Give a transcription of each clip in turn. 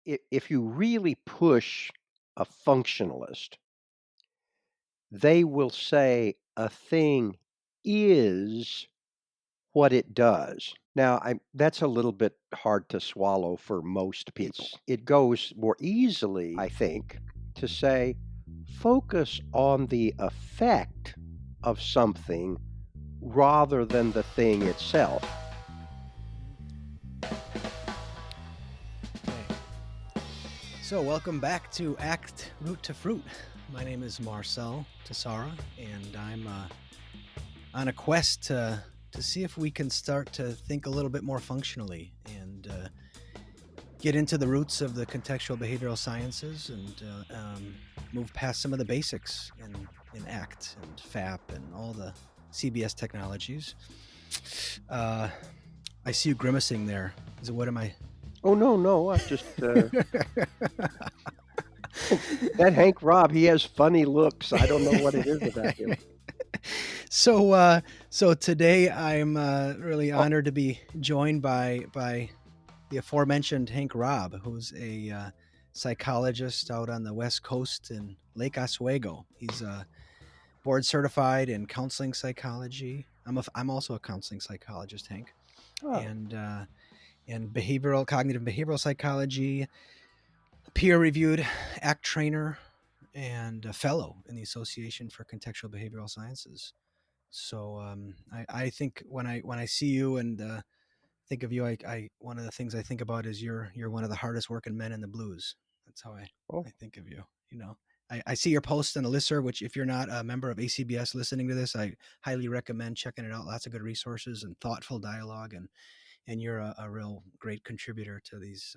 if you really push a functionalist, they will say a thing is what it does. Now, that's a little bit hard to swallow for most people. It goes more easily, I think, to say focus on the effect of something rather than the thing itself. Okay. So, welcome back to Act Root to Fruit. My name is Marcel Tessara, and I'm on a quest to see if we can start to think a little bit more functionally and get into the roots of the contextual behavioral sciences and move past some of the basics in ACT and FAP and all the CBS technologies. I see you grimacing there. What am I? Oh, no, I just that Hank Robb, he has funny looks. I don't know what it is about him. So today I'm really Oh, honored to be joined by the aforementioned Hank Robb, who's a psychologist out on the West Coast in Lake Oswego. He's board certified in counseling psychology. I'm also a counseling psychologist, Hank, oh, and cognitive behavioral psychology, peer reviewed ACT trainer, and a fellow in the Association for Contextual Behavioral Sciences. So I think when I see you and think of you, I one of the things I think about is you're one of the hardest working men in the blues. That's how oh. I think of you. I see your post on the listserv, which if you're not a member of ACBS listening to this, I highly recommend checking it out. Lots of good resources and thoughtful dialogue, and you're a real great contributor to these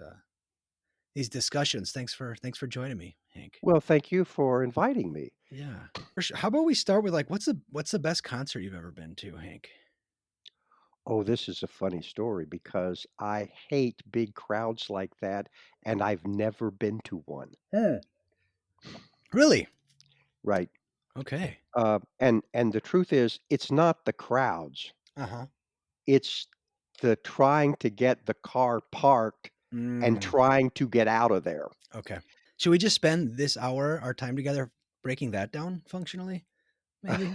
discussions. Thanks for joining me, Hank. Well, thank you for inviting me. Yeah, for sure. How about we start with like what's the best concert you've ever been to, Hank? Oh, this is a funny story because I hate big crowds like that, and I've never been to one. Really? Right. Okay. And the truth is, it's not the crowds. Uh huh. It's the trying to get the car parked and Mm, trying to get out of there. okay. Should we just spend this hour, our time together, breaking that down functionally? Maybe.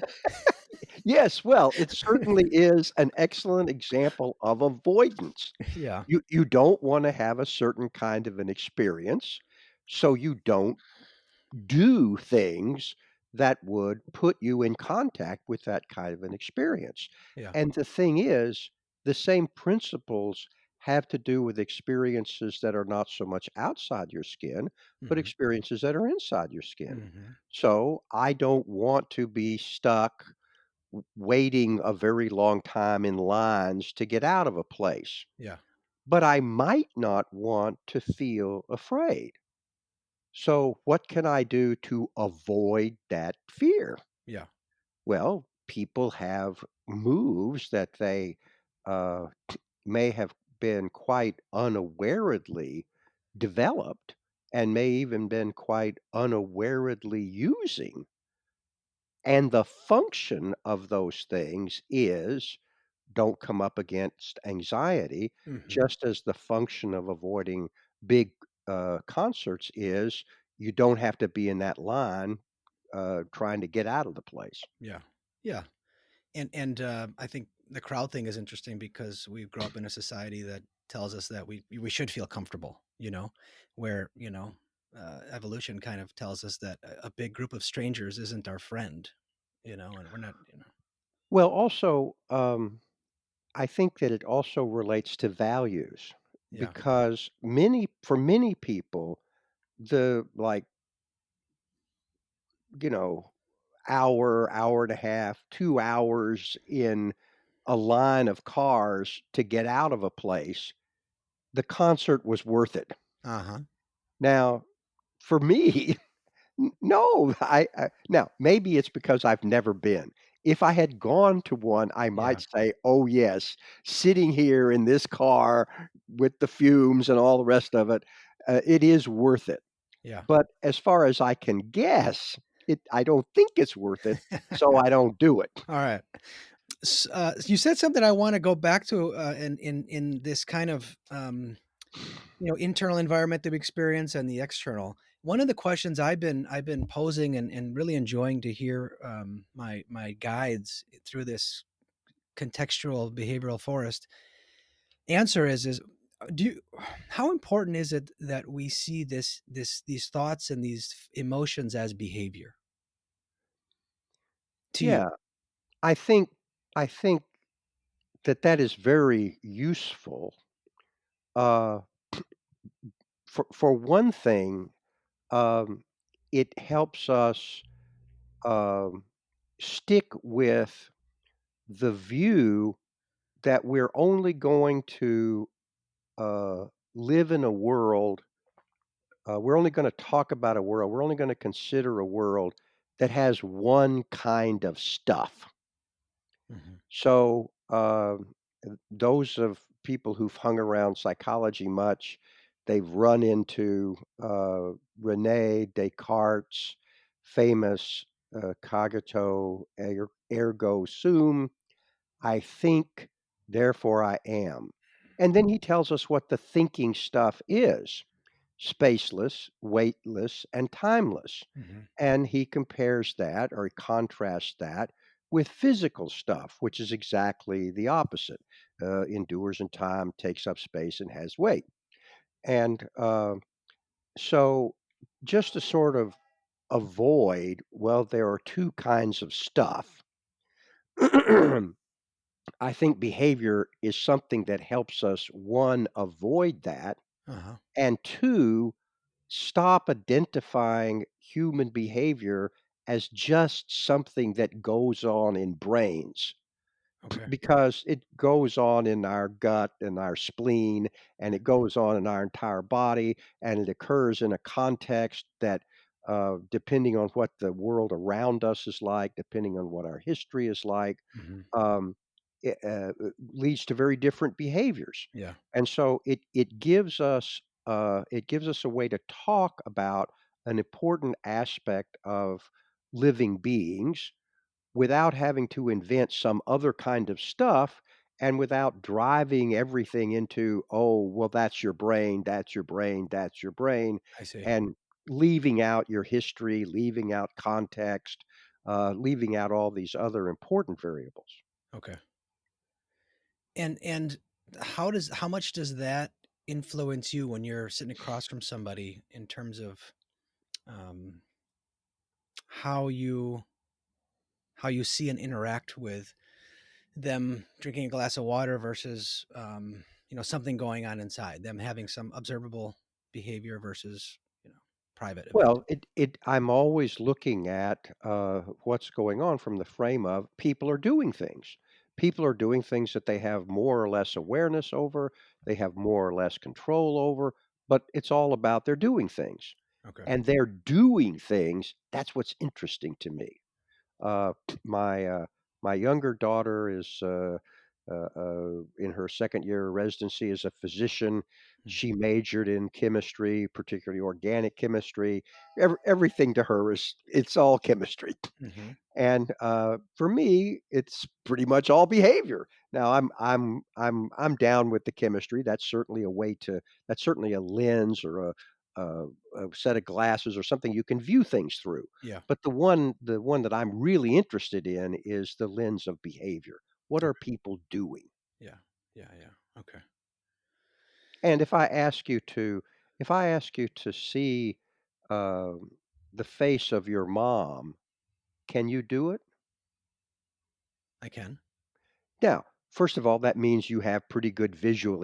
Yes, well, it certainly is an excellent example of avoidance. Yeah. You don't wanna have a certain kind of an experience, so you don't do things that would put you in contact with that kind of an experience. Yeah. And the thing is, the same principles have to do with experiences that are not so much outside your skin, but Mm-hmm. experiences that are inside your skin. Mm-hmm. So I don't want to be stuck waiting a very long time in lines to get out of a place, Yeah. but I might not want to feel afraid. So, what can I do to avoid that fear? Yeah. Well, people have moves that they uh, may have been quite unawarely developed and may even been quite unawarely using. And the function of those things is don't come up against anxiety, Mm-hmm. just as the function of avoiding big concerts is you don't have to be in that line trying to get out of the place. Yeah. Yeah. And I think the crowd thing is interesting because we grow up in a society that tells us that we should feel comfortable, where evolution kind of tells us that a big group of strangers isn't our friend, and we're not. Well, also, I think that it also relates to values Yeah. because for many people, the like, you know, hour and a half, 2 hours in a line of cars to get out of a place, the concert was worth it. Uh huh. Now, for me, no, now maybe it's because I've never been. If I had gone to one, I Yeah. might say, "Oh, yes, sitting here in this car with the fumes and all the rest of it, it is worth it." Yeah. But as far as I can guess, I don't think it's worth it, so I don't do it. All right. You said something I want to go back to in this kind of internal environment that we experience and the external. One of the questions I've been posing and really enjoying to hear my guides through this contextual behavioral forest answer is do you, how important is it that we see these thoughts and these emotions as behavior to you? Yeah, I think I think that that is very useful. Uh, for one thing, um, it helps us um, stick with the view that we're only going to uh, live in a world. We're only going to talk about a world. We're only going to consider a world that has one kind of stuff. Hmm. So, those of people who've hung around psychology much, they've run into Rene Descartes' famous cogito ergo sum, I think, therefore I am. And then he tells us what the thinking stuff is: spaceless, weightless, and timeless. Hmm. And he compares that, or he contrasts that with physical stuff, which is exactly the opposite. Endures in time, takes up space, and has weight. And so, just to sort of avoid, well, there are two kinds of stuff. I think behavior is something that helps us, one, avoid that, Uh-huh. and two, stop identifying human behavior as just something that goes on in brains, Okay. because it goes on in our gut and our spleen, and it goes on in our entire body, and it occurs in a context that, depending on what the world around us is like, depending on what our history is like, Hmm. um, leads to very different behaviors. Yeah. And so it gives us a way to talk about an important aspect of living beings without having to invent some other kind of stuff, and without driving everything into, oh, well, that's your brain, that's your brain, that's your brain, I see. and leaving out your history, leaving out context, leaving out all these other important variables. Okay. And how much does that influence you when you're sitting across from somebody in terms of um, how you how you see and interact with them drinking a glass of water versus something going on inside them having some observable behavior versus private event. Well, I'm always looking at, what's going on from the frame of people are doing things. People are doing things that they have more or less awareness over, they have more or less control over, but it's all about they're doing things. Okay. And they're doing things, that's what's interesting to me. Uh, my, my younger daughter is, in her second year of residency as a physician. She majored in chemistry, particularly organic chemistry. Everything to her is it's all chemistry. Mm-hmm. And, for me, it's pretty much all behavior. Now I'm down with the chemistry. That's certainly a lens, or a a set of glasses, or something you can view things through. Yeah. But the one that I'm really interested in is the lens of behavior. What are Okay. people doing? Yeah. Yeah. Yeah. Okay. And if I ask you to see, um, the face of your mom, can you do it? I can. Now, first of all, that means you have pretty good visual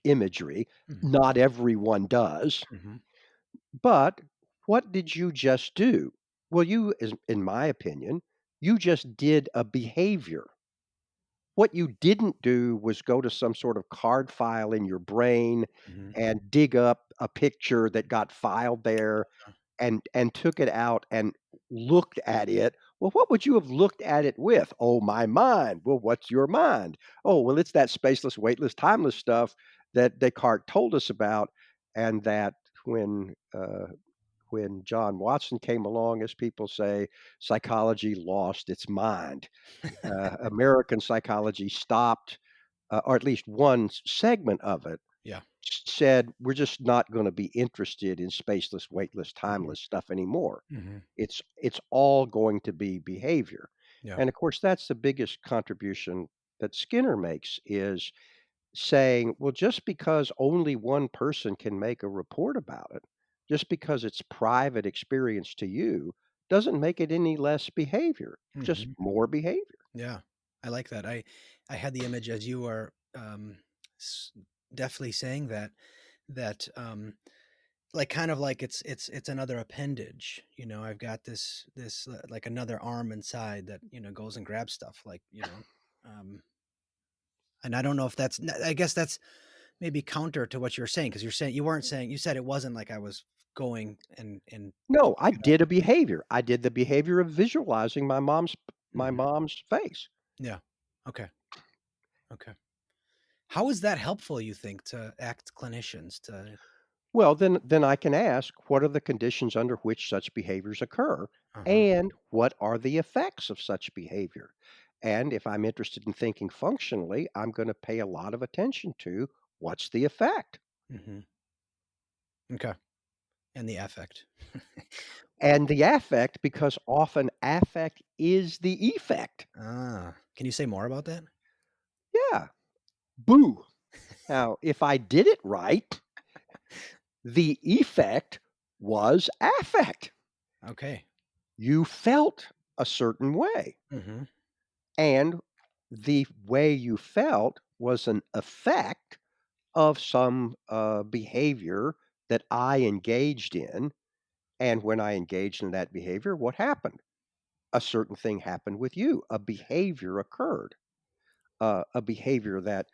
imagery. Hmm. Not everyone does. Hmm. But what did you just do? Well, in my opinion, you just did a behavior. What you didn't do was go to some sort of card file in your brain Hmm. and dig up a picture that got filed there, and took it out and looked at it. Well, what would you have looked at it with? Oh, my mind. Well, what's your mind? Oh, well, it's that spaceless, weightless, timeless stuff that Descartes told us about, and that when when John Watson came along, as people say, psychology lost its mind. American psychology stopped, or at least one segment of it, Yeah. said, "We're just not gonna be interested in spaceless, weightless, Mhm. timeless stuff anymore. Mhm. It's all going to be behavior." Yeah. And of course, that's the biggest contribution that Skinner makes is saying, "Well, just because only one person can make a report about it, just because it's private experience to you, doesn't make it any less behavior, just Mhm. more behavior." Yeah. I like that. I had the image as you are, s definitely saying that, that, like, kind of like it's another appendage, I've got like, another arm inside that, goes and grabs stuff, like, um, and I don't know if I guess that's maybe counter to what you're saying, because you weren't saying, you said it wasn't like I was going and No, I picking it up. did a behavior. I did the behavior of visualizing my Mhm. mom's face. Yeah. Okay. Okay. How is that helpful, you think, to act clinicians to Well, then I can ask, what are the conditions under which such behaviors occur, Uh-huh. and what are the effects of such behavior? And if I'm interested in thinking functionally, I'm gonna pay a lot of attention to what's the effect. Mhm. Okay. And the affect. And the affect, because often affect is the effect. Can you say more about that? Yeah, boo. Now, if I did it right, the effect was affect. Okay. You felt a certain way, Mhm. and the way you felt was an effect of some behavior that I engaged in. And when I engaged in that behavior, what happened? A certain thing happened with you. A behavior occurred, a behavior that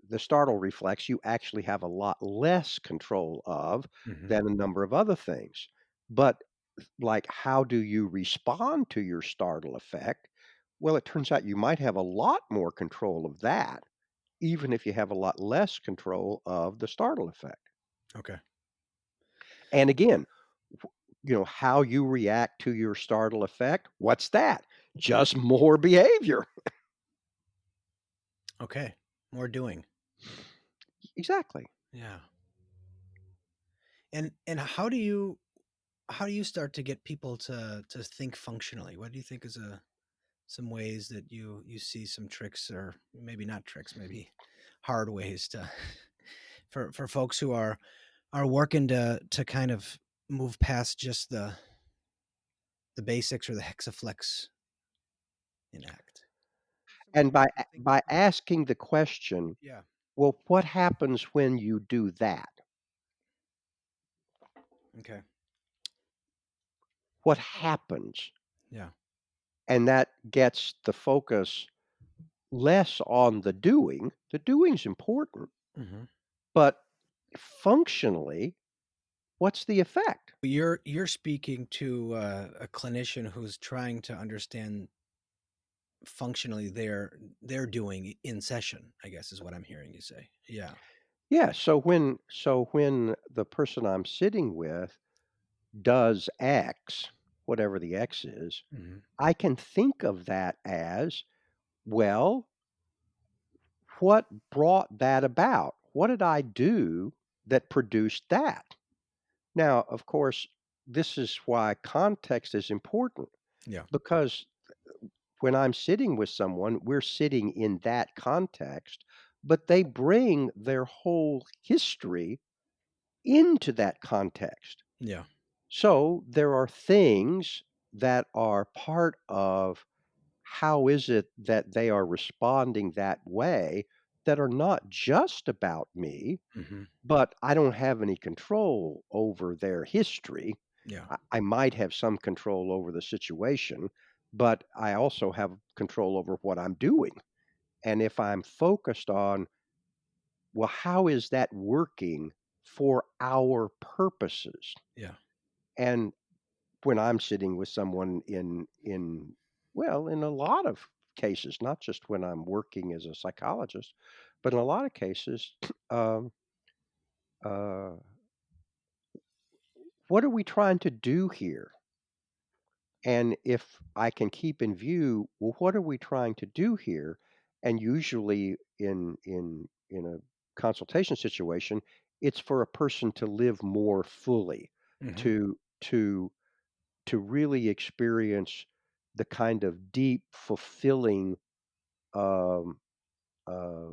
the startle reflex you actually have a lot less control of Mhm. than a number of other things. But like, how do you respond to your startle effect? Well, it turns out you might have a lot more control of that, even if you have a lot less control of the startle effect. Okay. And again, how you react to your startle effect, what's that? Just more behavior. Okay. More doing. Exactly. Yeah. And how do you start to get people to think functionally? What do you think is some ways that you see some tricks, or maybe not tricks, maybe hard ways to for folks who are working to kind of move past just the basics or the hexaflex in act. Some And ways by to think by functionally. asking the question, Yeah. well, what happens when you do that? Okay. What happens? Yeah. And that gets the focus less on the doing. The doing's important, Mhm. but functionally, what's the effect? You're speaking to a clinician who's trying to understand functionally they're doing in session, I guess is what I'm hearing you say. Yeah. Yeah, so when the person I'm sitting with does X, whatever the X is, Mhm. I can think of that as, well, what brought that about? What did I do that produced that? Now, of course, this is why context is important Yeah. because when I'm sitting with someone, we're sitting in that context, but they bring their whole history into that context. Yeah. So there are things that are part of how is it that they are responding that way that are not just about me, Mhm. but I don't have any control over their history. Yeah. I might have some control over the situation, but I also have control over what I'm doing. And if I'm focused on, well, how is that working for our purposes? Yeah. And when I'm sitting with someone well, in a lot of cases, not just when I'm working as a psychologist, but in a lot of cases, um, uh, what are we trying to do here? And if I can keep in view, well, what are we trying to do here? And usually in a consultation situation, it's for a person to live more fully, Hmm. to to to really experience the kind of deep, fulfilling, um, uh,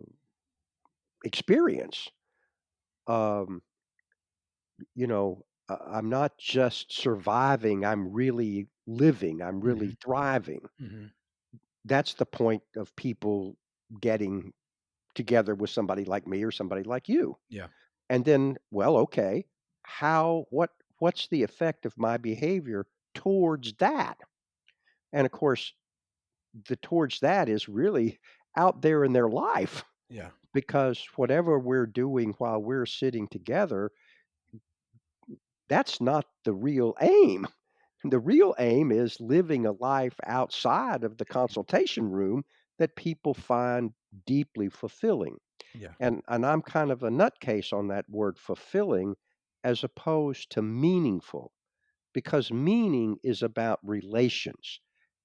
experience. Um, I'm not just surviving, I'm really living, I'm Hmm. really thriving. Hmm. That's the point of people getting together with somebody like me or somebody like you. Yeah. And then, well, okay, what's the effect of my behavior towards that? And of course, the towards that is really out there in their life Yeah. because whatever we're doing while we're sitting together, that's not the real aim. The real aim is living a life outside of the consultation room that people find deeply fulfilling. Yeah. And I'm kind of a nutcase on that word fulfilling as opposed to meaningful, because meaning is about relations.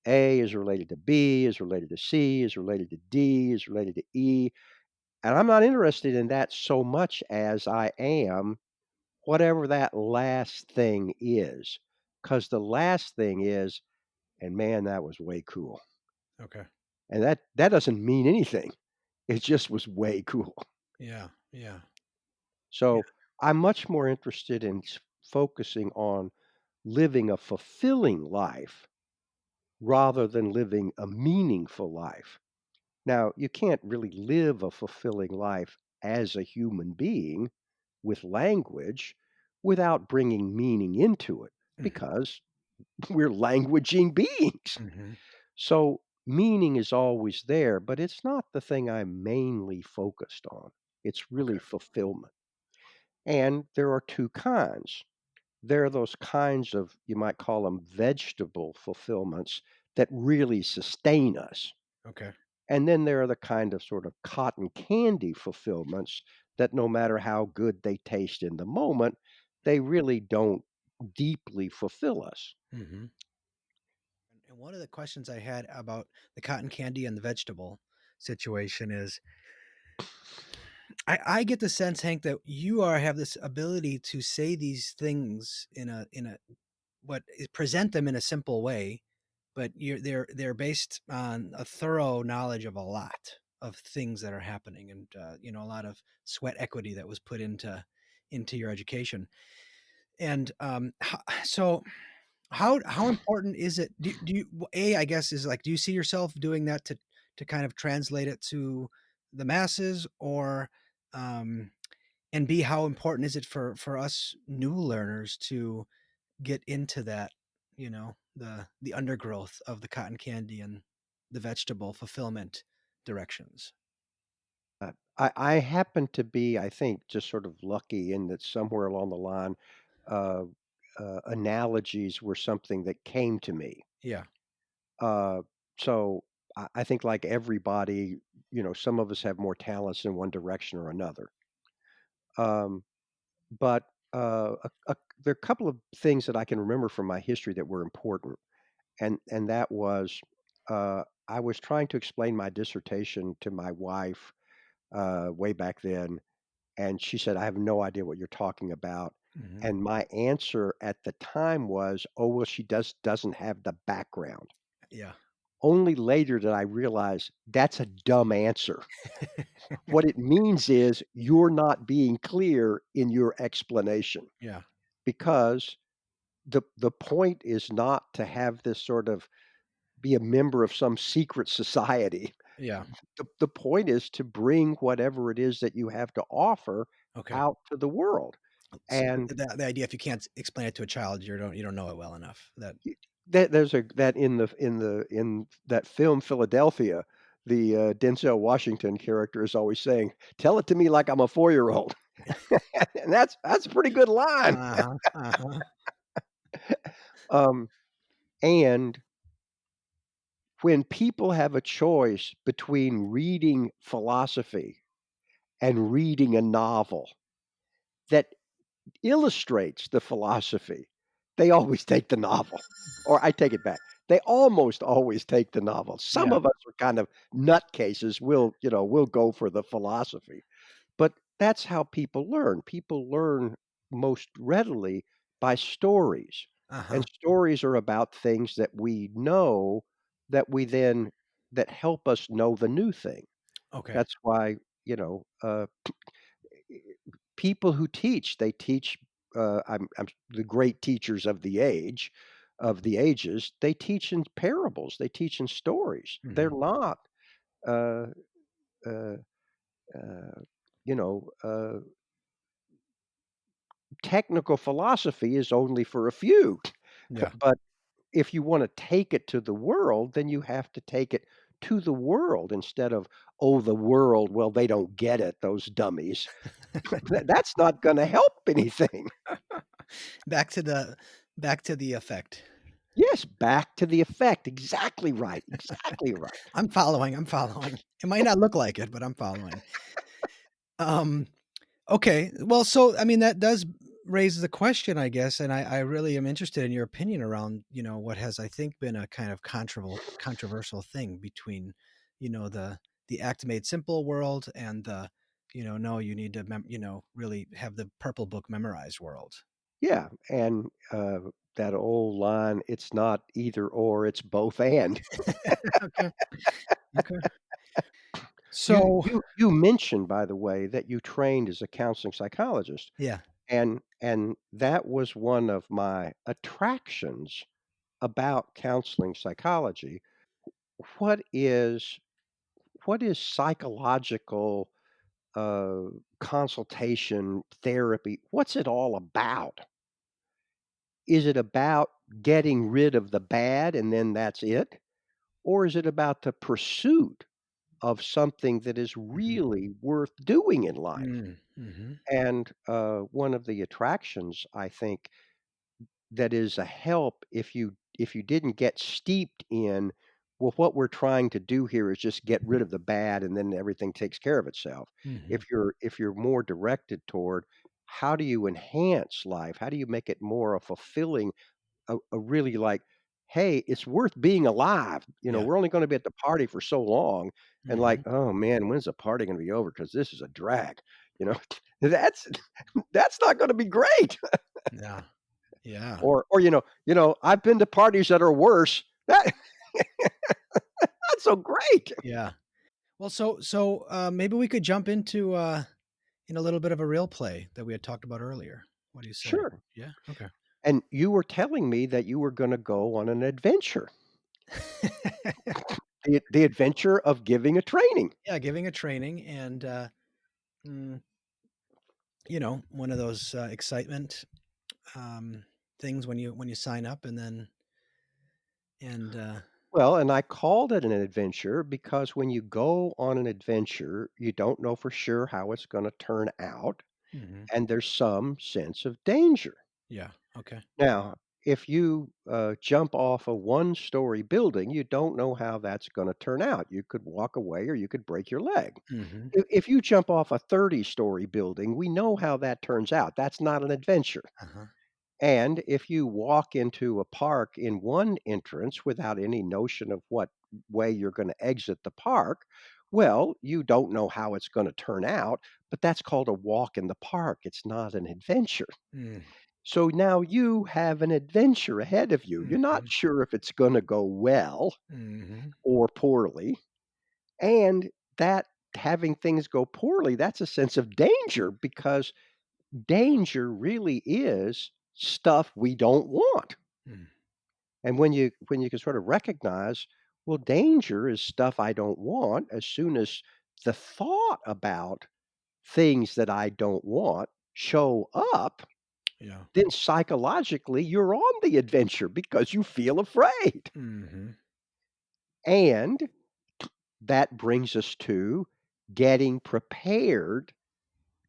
A is related to B, is related to C, is related to D, is related to E. And I'm not interested in that so much as I am whatever that last thing is. Because the last thing is, and man, that was way cool. Okay. And that doesn't mean anything. It just was way cool. Yeah. Yeah. Yeah. So I'm much more interested in focusing on living a fulfilling life rather than living a meaningful life. Now, you can't really live a fulfilling life as a human being with language without bringing meaning into it Hmm. because we're languaging beings. Hmm. So, meaning is always there, but it's not the thing I'm mainly focused on. It's really Okay. fulfillment. And there are two kinds. There are those kinds of, you might call them vegetable fulfillments that really sustain us. Okay. And then there are the kind of sort of cotton candy fulfillments that no matter how good they taste in the moment, they really don't deeply fulfill us. Hmm. And one of the questions I had about the cotton candy and the vegetable situation is I get the sense, Hank, that you are have this ability to say these things in a what present them in a simple way, but they're based on a thorough knowledge of a lot of things that are happening, and a lot of sweat equity that was put into your education. And so how important is it? Do you a I guess is like, do you see yourself doing that to kind of translate it to the masses, or um, and b how important is it for us new learners to get into that, the undergrowth of the cotton candy and the vegetable fulfillment directions? I happen to be, I think, just sort of lucky in that somewhere along the line, uh, analogies were something that came to me. Yeah. Uh, so I think, like everybody, some of us have more talents in one direction or another. Um, but there are a couple of things that I can remember from my history that were important, and that was I was trying to explain my dissertation to my wife way back then, and she said, "I have no idea what you're talking about." Hmm. And my answer at the time was, "Oh, well, she doesn't have the background." Yeah. Only later did I realize that's a dumb answer. What it means is you're not being clear in your explanation Yeah. because the point is not to have this sort of be a member of some secret society. Yeah. The point is to bring whatever it is that you have to offer Okay. out to the world. So And the idea, if you can't explain it to a child, you don't know it well enough. That y there's a that in that film Philadelphia, the, Denzel Washington character is always saying, "Tell it to me like I'm a four-year-old." And that's a pretty good line. Uh-huh. Uh-huh. Um, and when people have a choice between reading philosophy and reading a novel that illustrates the philosophy, they always take the novel. Or I take it back. They almost always take the novel. Some Yeah. of us are kind of nutcases. We'll go for the philosophy. But that's how people learn. People learn most readily by stories, and Uh-huh. stories are about things that we know that we then that help us know the new thing. Okay. That's why, people who teach, they teach, I'm the great teachers of the ages, they teach in parables, they teach in stories. They're Mhm. not, uh, uh, uh, you know, technical philosophy is only for a few. Yeah. But if you wanna take it to the world, then you have to take it to the world instead of, "Oh, the world, well, they don't get it, those dummies." That's not gonna help anything. Back to the effect. Yes, back to the effect. Exactly right, exactly right. I'm following, I'm following. It might not look like it, but I'm following. Um, okay. Well, so, I mean, that does raise the question, I guess, and I really am interested in your opinion around, what has, I think, been a kind of controversial thing between, the act made simple world and the, no, you need to really have the purple book memorized world. Yeah, and, that old line, "It's not either or, it's both and." Okay. Okay. You So you you mentioned, by the way, that you trained as a counseling psychologist, yeah. and that was one of my attractions about counseling psychology. What is what is psychological, uh, consultation, therapy, what's it all about? Is it about getting rid of the bad and then that's it? Or is it about the pursuit of something that is Mhm. really worth doing in life? Mm, mhm. And, one of the attractions, I think, that is a help if you didn't get steeped in, "Well, what we're trying to do here is just get Mhm. rid of the bad, and then everything takes care of itself." Mhm. If you're more directed toward, how do you enhance life? How do you make it more a fulfilling, a really like, "Hey, it's worth being alive." Yeah. We're only gonna be at the party for so long, and like, Mhm. "Oh, man, when's the party gonna be over? Because this is a drag." You know? That's that's not gonna be great. Yeah. Yeah. Or, I've been to parties that are worse. That that's so great. Yeah. Well, maybe we could jump into, in a little bit of a real play that we had talked about earlier. What do you say? Sure. Yeah? Okay. And you were telling me that you were gonna go on an adventure. The adventure of giving a training. Yeah, giving a training and, mm, one of those, excitement, um, things when you sign up and then and Well, and I called it an adventure because when you go on an adventure, you don't know for sure how it's gonna turn out, mhm. and there's some sense of danger. Yeah. Okay. Now, if you, jump off a one-story building, you don't know how that's gonna turn out. You could walk away or you could break your leg. Mhm. If you jump off a 30-story building, we know how that turns out. That's not an adventure. Uh-huh. And if you walk into a park in one entrance without any notion of what way you're gonna exit the park, well, you don't know how it's gonna turn out, but that's called a walk in the park. It's not an adventure. Mm. So now you have an adventure ahead of you. You're not Mhm. sure if it's gonna go well Mhm. or poorly, and that having things go poorly, that's a sense of danger because danger really is stuff we don't want. Mm. And when you can sort of recognize, well, danger is stuff I don't want, as soon as the thought about things that I don't want show up, Yeah. then psychologically you're on the adventure because you feel afraid. Mhm. And that brings us to getting prepared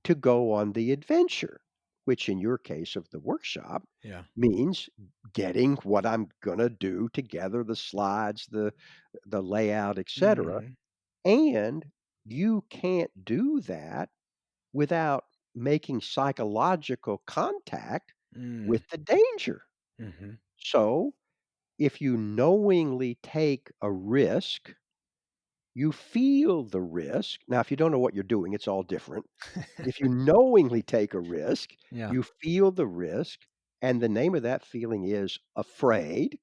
to go on the adventure, which in your case of the workshop Yeah. means getting what I'm gonna do together, the slides, the layout, etcetera, Mhm. and you can't do that without making psychological contact Mm. with the danger. Mhm. So, if you knowingly take a risk, You feel the risk. Now, if you don't know what you're doing, it's all different. If you knowingly take a risk, Yeah. you feel the risk, and the name of that feeling is afraid.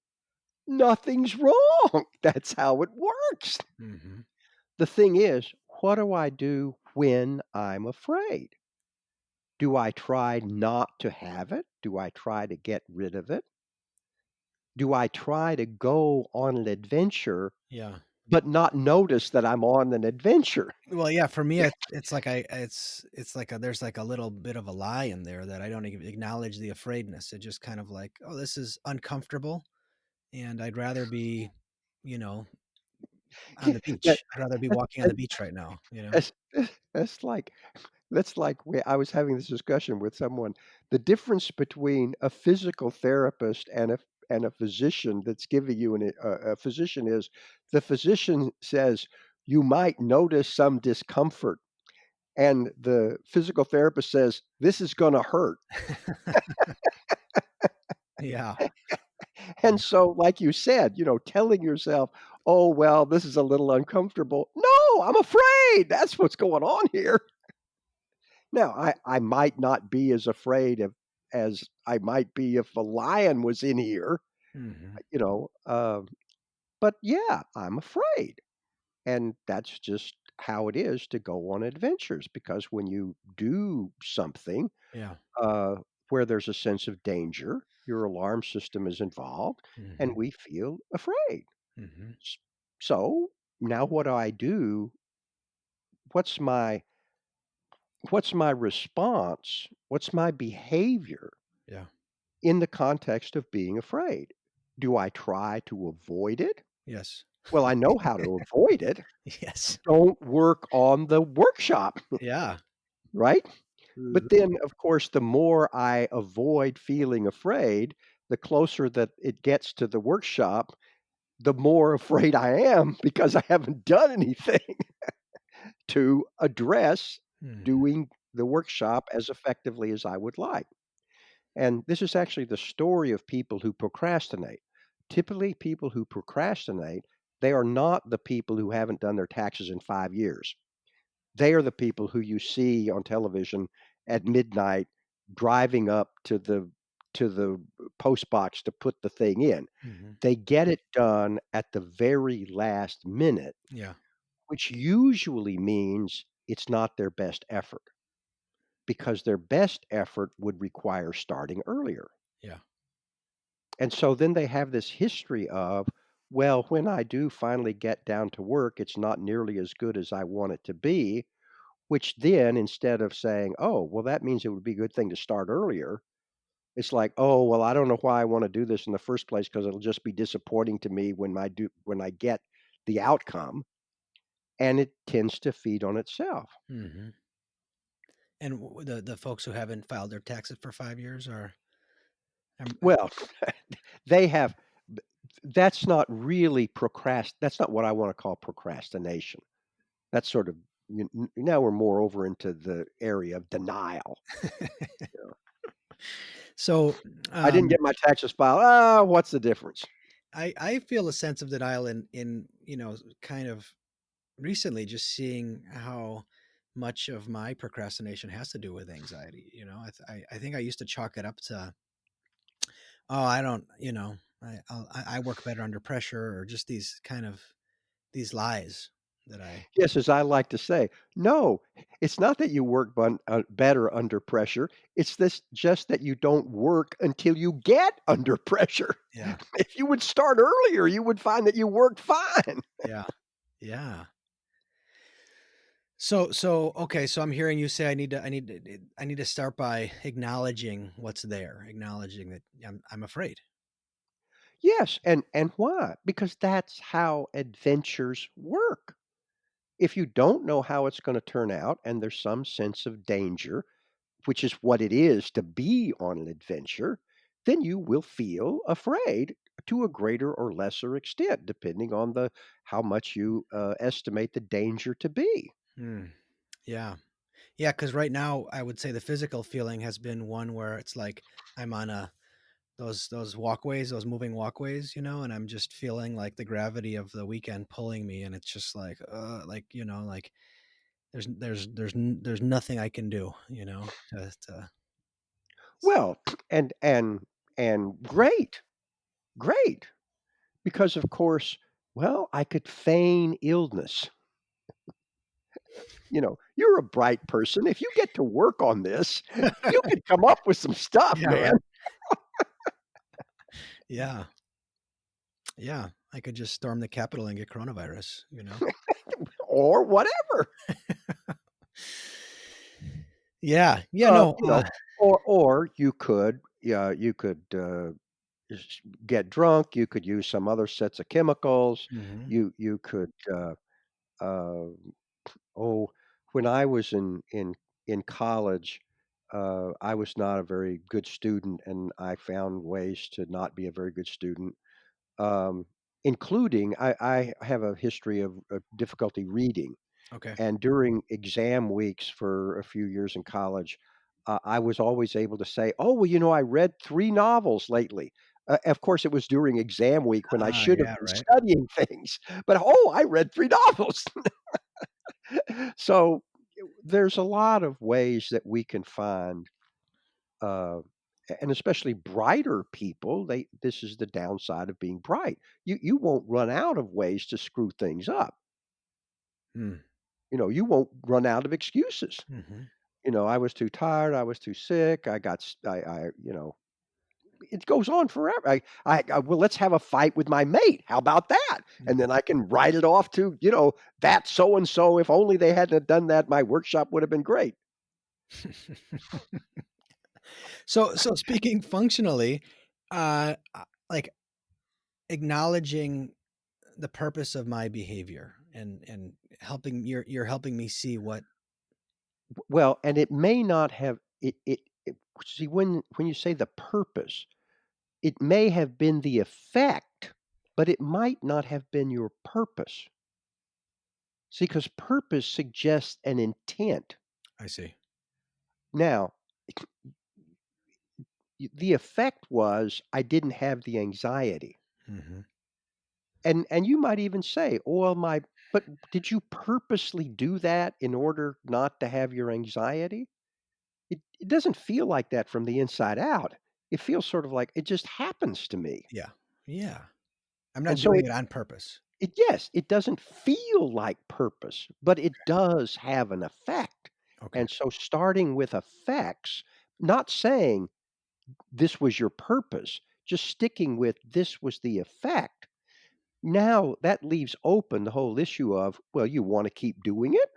Nothing's wrong. That's how it works. Hmm. The thing is, what do I do when I'm afraid? Do I try not to have it? Do I try to get rid of it? Do I try to go on an adventure Yeah. but not notice that I'm on an adventure? Well, yeah, for me, it's like it's like there's like a little bit of a lie in there that I don't even acknowledge the afraidness. It just kind of like, oh, this is uncomfortable, and I'd rather be, you know, on the That beach. I'd rather be walking on that the beach right now. that's that's like I was having this discussion with someone. The difference between a physical therapist and a physician that's giving you a physician is the physician says you might notice some discomfort, and the physical therapist says this is going to hurt. Yeah. And so, like you said, telling yourself, "Oh well, this is a little uncomfortable." No, I'm afraid. That's what's going on here. Now, I might not be as afraid of as I might be if a lion was in here, Hmm. you know, um, but yeah, I'm afraid, and that's just how it is to go on adventures, because when you do something, Yeah. uh, where there's a sense of danger, your alarm system is involved, and Hmm. we feel afraid. Hmm. S So, now what do I do? What's my what's my response? What's my behavior Yeah. in the context of being afraid? Do I try to avoid it? Yes. Well, I know how to avoid it. Yes. Don't work on the workshop, Yeah. right? But Mhm. then, of course, the more I avoid feeling afraid, the closer that it gets to the workshop, the more afraid I am because I haven't done anything to address Mhm. doing the workshop as effectively as I would like. And this is actually the story of people who procrastinate. Typically, people who procrastinate, they are not the people who haven't done their taxes in 5 years. They are the people who you see on television at midnight driving up to the post box to put the thing in. Mhm. They get it done at the very last minute, Yeah. which usually means it's not their best effort, because their best effort would require starting earlier. Yeah. And so then they have this history of, well, when I do finally get down to work, it's not nearly as good as I want it to be, which then instead of saying, oh, well, that means it would be a good thing to start earlier, it's like, oh, well, I don't know why I want to do this in the first place because it'll just be disappointing to me when I get the outcome, and it tends to feed on itself. Mhm. And the folks who haven't filed their taxes for 5 years are Well, they have that's not really that's not what I want to call procrastination. That's sort of now we're more over into the area of denial. You know, So, I didn't um, get my taxes filed. Ah, what's the difference? I feel a sense of denial in, kind of recently just seeing how much of my procrastination has to do with anxiety, I think I used to chalk it up to, "Oh, I don't," I work better under pressure," or just these kind of these lies that I Yes, as I like to say, no, it's not that you work better under pressure. It's this just that you don't work until you get under pressure. Yeah, If you would start earlier, you would find that you worked fine. yeah, yeah. So okay, so I'm hearing you say I need to start by acknowledging what's there, acknowledging that I'm afraid. Yes, and why? Because that's how adventures work. If you don't know how it's going to turn out and there's some sense of danger, which is what it is to be on an adventure, then you will feel afraid to a greater or lesser extent, depending on the how much you estimate the danger to be. Hmm. Yeah. Yeah, because right now I would say the physical feeling has been one where it's like I'm on those walkways, those moving walkways, and I'm just feeling like the gravity of the weekend pulling me, and it's just like, like there's nothing I can do, to Well, and great, because of course, well, I could feign illness. You're a bright person. If you get to work on this, you could come up with some stuff, Yeah, man, right. Yeah. Yeah. I could just storm the Capitol and get coronavirus. or whatever. Yeah. Yeah, Uh, no, you know, or you could, yeah, you could, get drunk, you could use some other sets of chemicals, mhm, you could, uh, oh, when I was in college, I was not a very good student, and I found ways to not be a very good student, um, including I have a history of difficulty reading. okay. And during exam weeks for a few years in college, I was always able to say, "Oh, well, I read 3 novels lately." Of course, it was during exam week when I Ah, should have yeah, been right. studying things, but, "Oh, I read 3 novels." So, there's a lot of ways that we can find, uh, and especially brighter people, this is the downside of being bright. You won't run out of ways to screw things up. Mm, You won't run out of excuses. mhm. I was too tired, I was too sick, I got s it goes on forever. Well, let's have a fight with my mate. How about that? And Mhm. then I can write it off to, that so and so. If only they hadn't have done that, my workshop would have been great. So speaking functionally, like acknowledging the purpose of my behavior and helping you're helping me see what Well, and it may not have see, when you say the purpose, it may have been the effect, but it might not have been your purpose. See, because purpose suggests an intent. I see. Now, the effect was I didn't have the anxiety. Mhm. And you might even say, "Oh, well, my but did you purposely do that in order not to have your anxiety?" It doesn't feel like that from the inside out. It feels sort of like it just happens to me. Yeah. Yeah. I'm And not so doing it it on purpose. it yes, it doesn't feel like purpose, but it does have an effect. Okay. And so starting with effects, not saying this was your purpose, just sticking with this was the effect. Now that leaves open the whole issue of, well, you wanna keep doing it?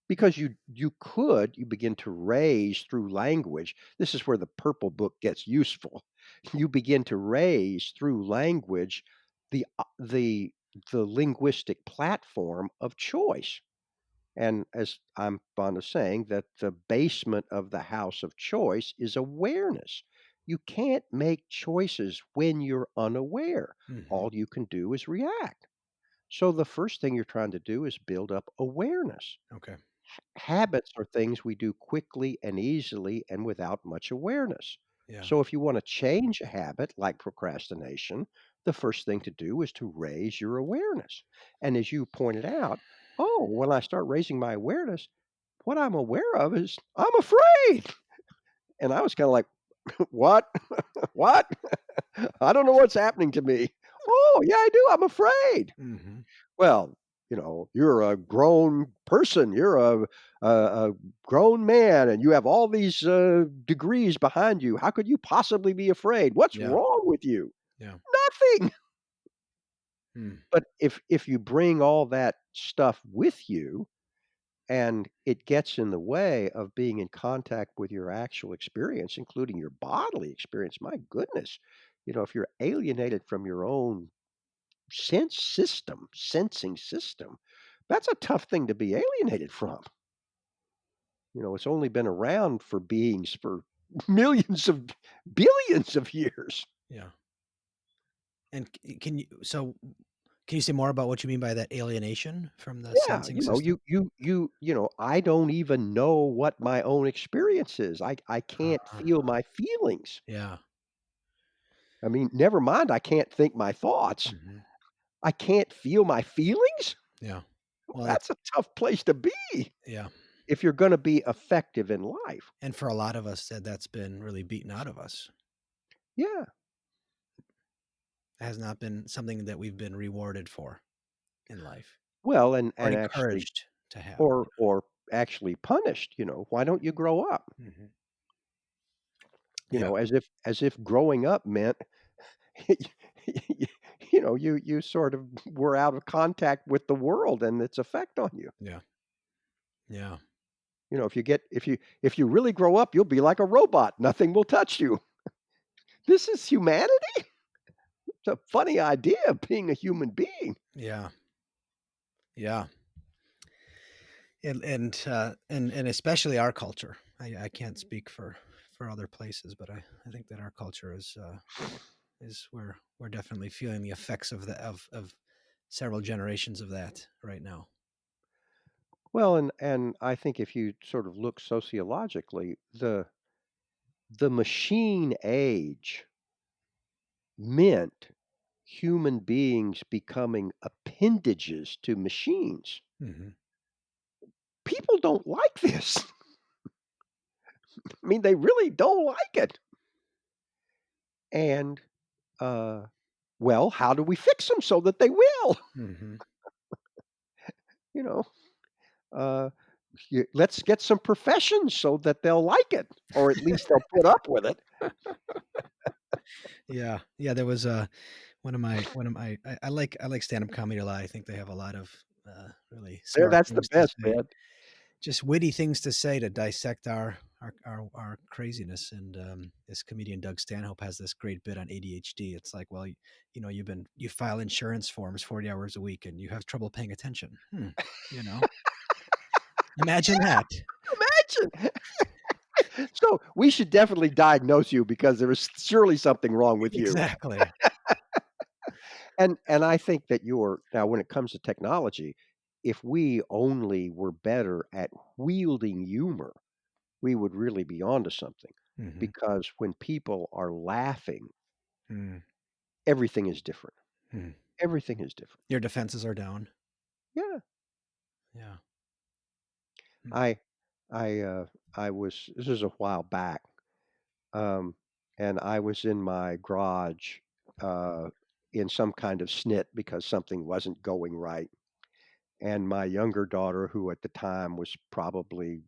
Because you begin to raise through language. This is where the purple book gets useful. You begin to raise through language the, the linguistic platform of choice. And as I'm fond of saying, that the basement of the house of choice is awareness. You can't make choices when you're unaware. Mhm. All you can do is react. So the first thing you're trying to do is build up awareness. Okay. Habits are things we do quickly and easily and without much awareness. Yeah. So if you want to change a habit like procrastination, the first thing to do is to raise your awareness. And as you pointed out, oh, when I start raising my awareness, what I'm aware of is I'm afraid. And I was kind of like, what? What? I don't know what's happening to me. Oh, yeah, I do. I'm afraid. Mhm. Well, you're a grown person. You're a grown man, and you have all these degrees behind you. How could you possibly be afraid? What's Yeah. wrong with you? Yeah. Nothing. Mm. But if you bring all that stuff with you, and it gets in the way of being in contact with your actual experience, including your bodily experience, my goodness, if you're alienated from your own sensing system, that's a tough thing to be alienated from. It's only been around for beings for millions of billions of years. Yeah. And can you say more about what you mean by that alienation from the Yeah, sensing system? I don't even know what my own experience is. I can't Uh, feel my feelings. yeah. I mean, never mind, I can't think my thoughts. Mhm. I can't feel my feelings? Yeah. Well, That's a tough place to be yeah. if you're gonna be effective in life. And for a lot of us, that's been really beaten out of us. Yeah. It has not been something that we've been rewarded for in life Well, or and actually encouraged to have. or actually punished, why don't you grow up? Mhm. Yeah. As if growing up meant, you sort of were out of contact with the world and its effect on you. Yeah. Yeah. If you really grow up, you'll be like a robot. Nothing will touch you. This is humanity? It's a funny idea of being a human being. Yeah. Yeah. And especially our culture. I can't speak for other places, but I think that our culture is we're definitely feeling the effects of of several generations of that right now. Well, and I think if you sort of look sociologically, the machine age meant human beings becoming appendages to machines. Mhm. People don't like this. I mean, they really don't like it. And, uh, well, how do we fix them so that they will? Mhm. You know, uh, let's get some professions so that they'll like it, or at least they'll put up with it. Yeah. Yeah, there was one of my I like stand-up comedy a lot. I think they have a lot of really There, smart that's the things to best, say. man. Just witty things to say to dissect our craziness. And this comedian Doug Stanhope has this great bit on ADHD. It's like, well, you file insurance forms 40 hours a week and you have trouble paying attention. You know, imagine that. Imagine. So we should definitely diagnose you because there is surely something wrong with you. Exactly. And I think that you're now when it comes to technology, if we only were better at wielding humor, we would really be onto something. Hmm. Because when people are laughing, Mm. everything is different. Mm. Everything is different. Your defenses are down. Yeah. Yeah. Mm. I I I was this was a while back. Um and I was in my garage uh in some kind of snit because something wasn't going right. And my younger daughter, who at the time was probably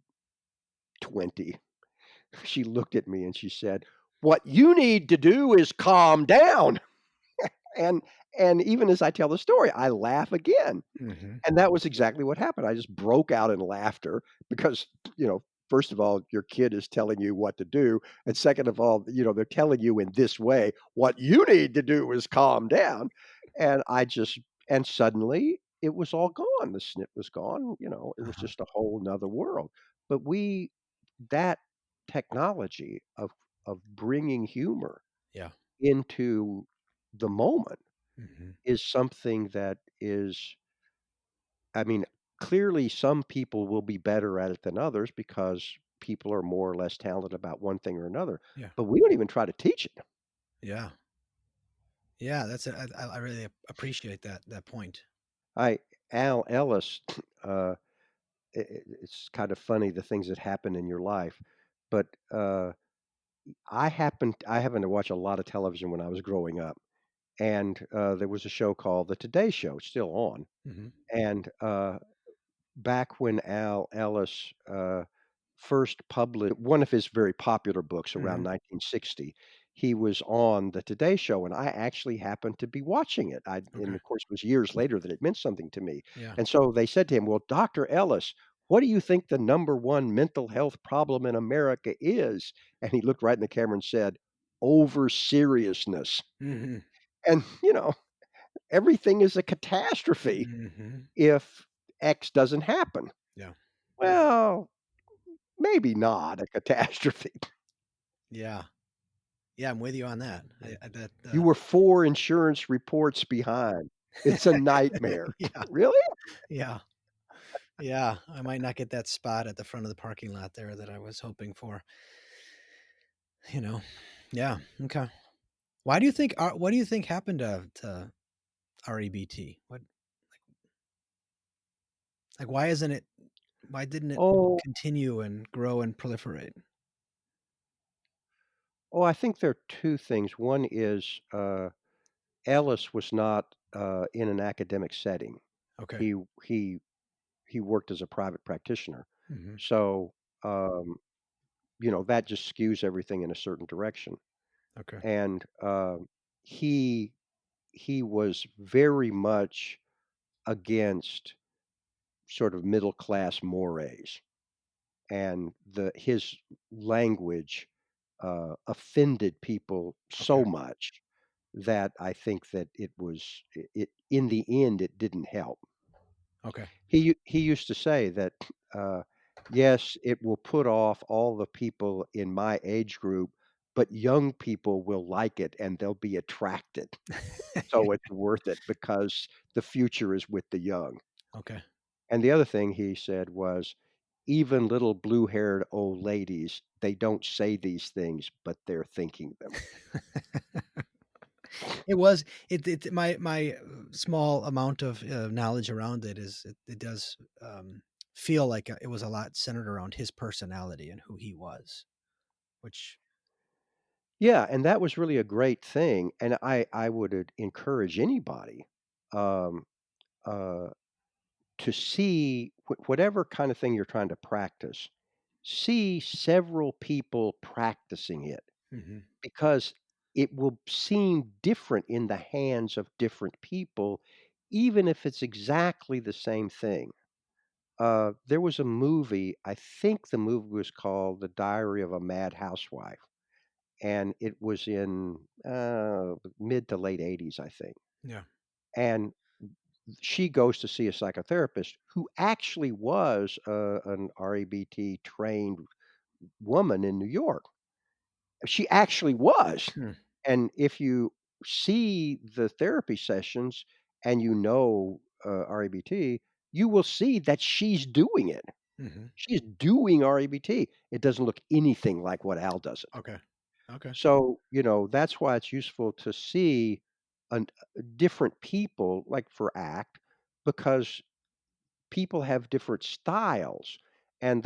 20, she looked at me and she said, "What you need to do is calm down." And and even as I tell the story, I laugh again. Hmm. And that was exactly what happened. I just broke out in laughter because, first of all, your kid is telling you what to do. And second of all, they're telling you in this way, what you need to do is calm down. And and suddenly it was all gone. The snit was gone. It was Uh-huh. just a whole nother world. But that technology of bringing humor Yeah. into the moment Hmm. is something that is I mean, clearly some people will be better at it than others because people are more or less talented about one thing or another, Yeah. but we don't even try to teach it. Yeah. Yeah. I really appreciate that point. I Al Ellis, it's kind of funny the things that happen in your life, but I happened to watch a lot of television when I was growing up, and there was a show called The Today Show, it's still on, Hmm. and back when Al Ellis, first published one of his very popular books around Hmm. 1960, he was on the Today Show, and I actually happened to be watching it. And Okay. of course, it was years later that it meant something to me. Yeah. And so they said to him, "Well, Doctor Ellis, what do you think the number one mental health problem in America is?" And he looked right in the camera and said, "Over seriousness." Hmm. And, everything is a catastrophe Hmm. if X doesn't happen. Yeah. Well, maybe not a catastrophe. Yeah. Yeah, I'm with you on that. You were 4 insurance reports behind. It's a nightmare. Yeah, Really? yeah, yeah. I might not get that spot at the front of the parking lot there that I was hoping for, you know? Yeah, okay. what do you think happened to REBT? Like, why didn't it Oh, continue and grow and proliferate? oh, I think there are 2 things. One is, Ellis was not, in an academic setting. Okay. He he he worked as a private practitioner. Mhm. So, um, that just skews everything in a certain direction. Okay. And, he he was very much against sort of middle class mores, and his language, offended people Okay. so much that I think that it in the end, it didn't help. Okay. He used to say that, uh, "Yes, it will put off all the people in my age group, but young people will like it and they'll be attracted. So it's worth it because the future is with the young." Okay. And the other thing he said was, "Even little blue-haired old ladies, they don't say these things, but they're thinking them." It was it my small amount of, knowledge around it is it does, feel like, it was a lot centered around his personality and who he was, which Yeah, and that was really a great thing, and I would encourage anybody, um, uh to see whatever kind of thing you're trying to practice, see several people practicing it Mhm. because it will seem different in the hands of different people, even if it's exactly the same thing. There was a movie, I think the movie was called The Diary of a Mad Housewife, and it was in mid to late 80s, I think. Yeah. And she goes to see a psychotherapist who actually was an REBT trained woman in New York. She actually was. Hmm. And if you see the therapy sessions and REBT, you will see that she's doing it. Mhm. She's doing REBT. It doesn't look anything like what Al does it. Okay. Okay. So, that's why it's useful to see an different people, like for ACT, because people have different styles, and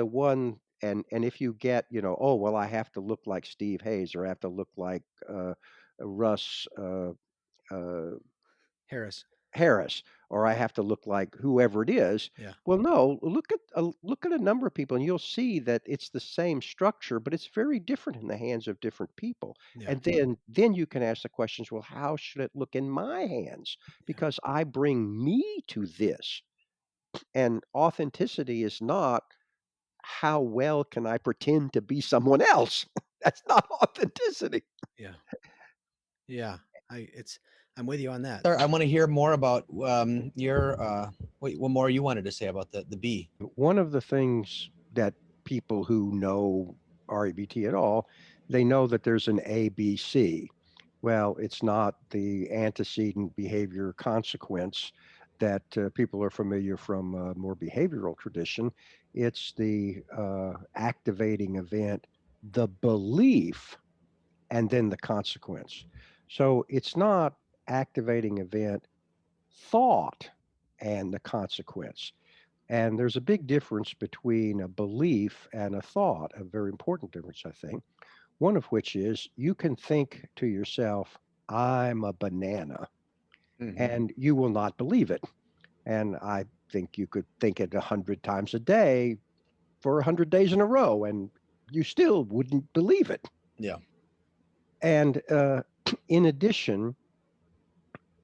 if you get, "Oh, well, I have to look like Steve Hayes, or I have to look like, Russ, uh, Harris. Harris, or I have to look like whoever it is." Yeah. Well, no, look at a number of people, and you'll see that it's the same structure, but it's very different in the hands of different people, Yeah. and then you can ask the questions, "Well, how should it look in my hands? Yeah. Because I bring me to this." And authenticity is not, how well can I pretend to be someone else? That's not authenticity. Yeah. Yeah. I'm with you on that. Sir, I want to hear more about your what more you wanted to say about the bee. One of the things that people who know REBT at all, they know that there's an ABC. Well, it's not the antecedent behavior consequence that people are familiar from more behavioral tradition. It's the activating event, the belief, and then the consequence. So it's not activating event, thought, and the consequence. And there's a big difference between a belief and a thought, a very important difference, I think. One of which is you can think to yourself, "I'm a banana," Hmm. and you will not believe it. And I think you could think it 100 times a day for 100 days in a row, and you still wouldn't believe it. Yeah. And in addition,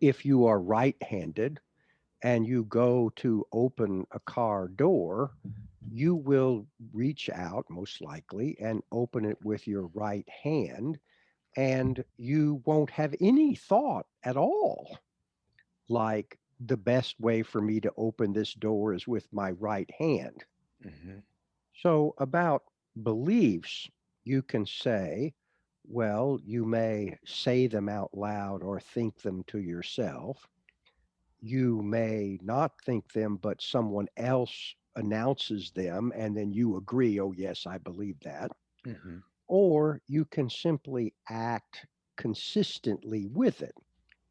if you are right-handed and you go to open a car door, you will reach out, most likely, and open it with your right hand, and you won't have any thought at all, like, the best way for me to open this door is with my right hand. Hmm. So, about beliefs, you can say, well, you may say them out loud or think them to yourself. You may not think them, but someone else announces them, and then you agree, "Oh, yes, I believe that." Hmm. Or you can simply act consistently with it.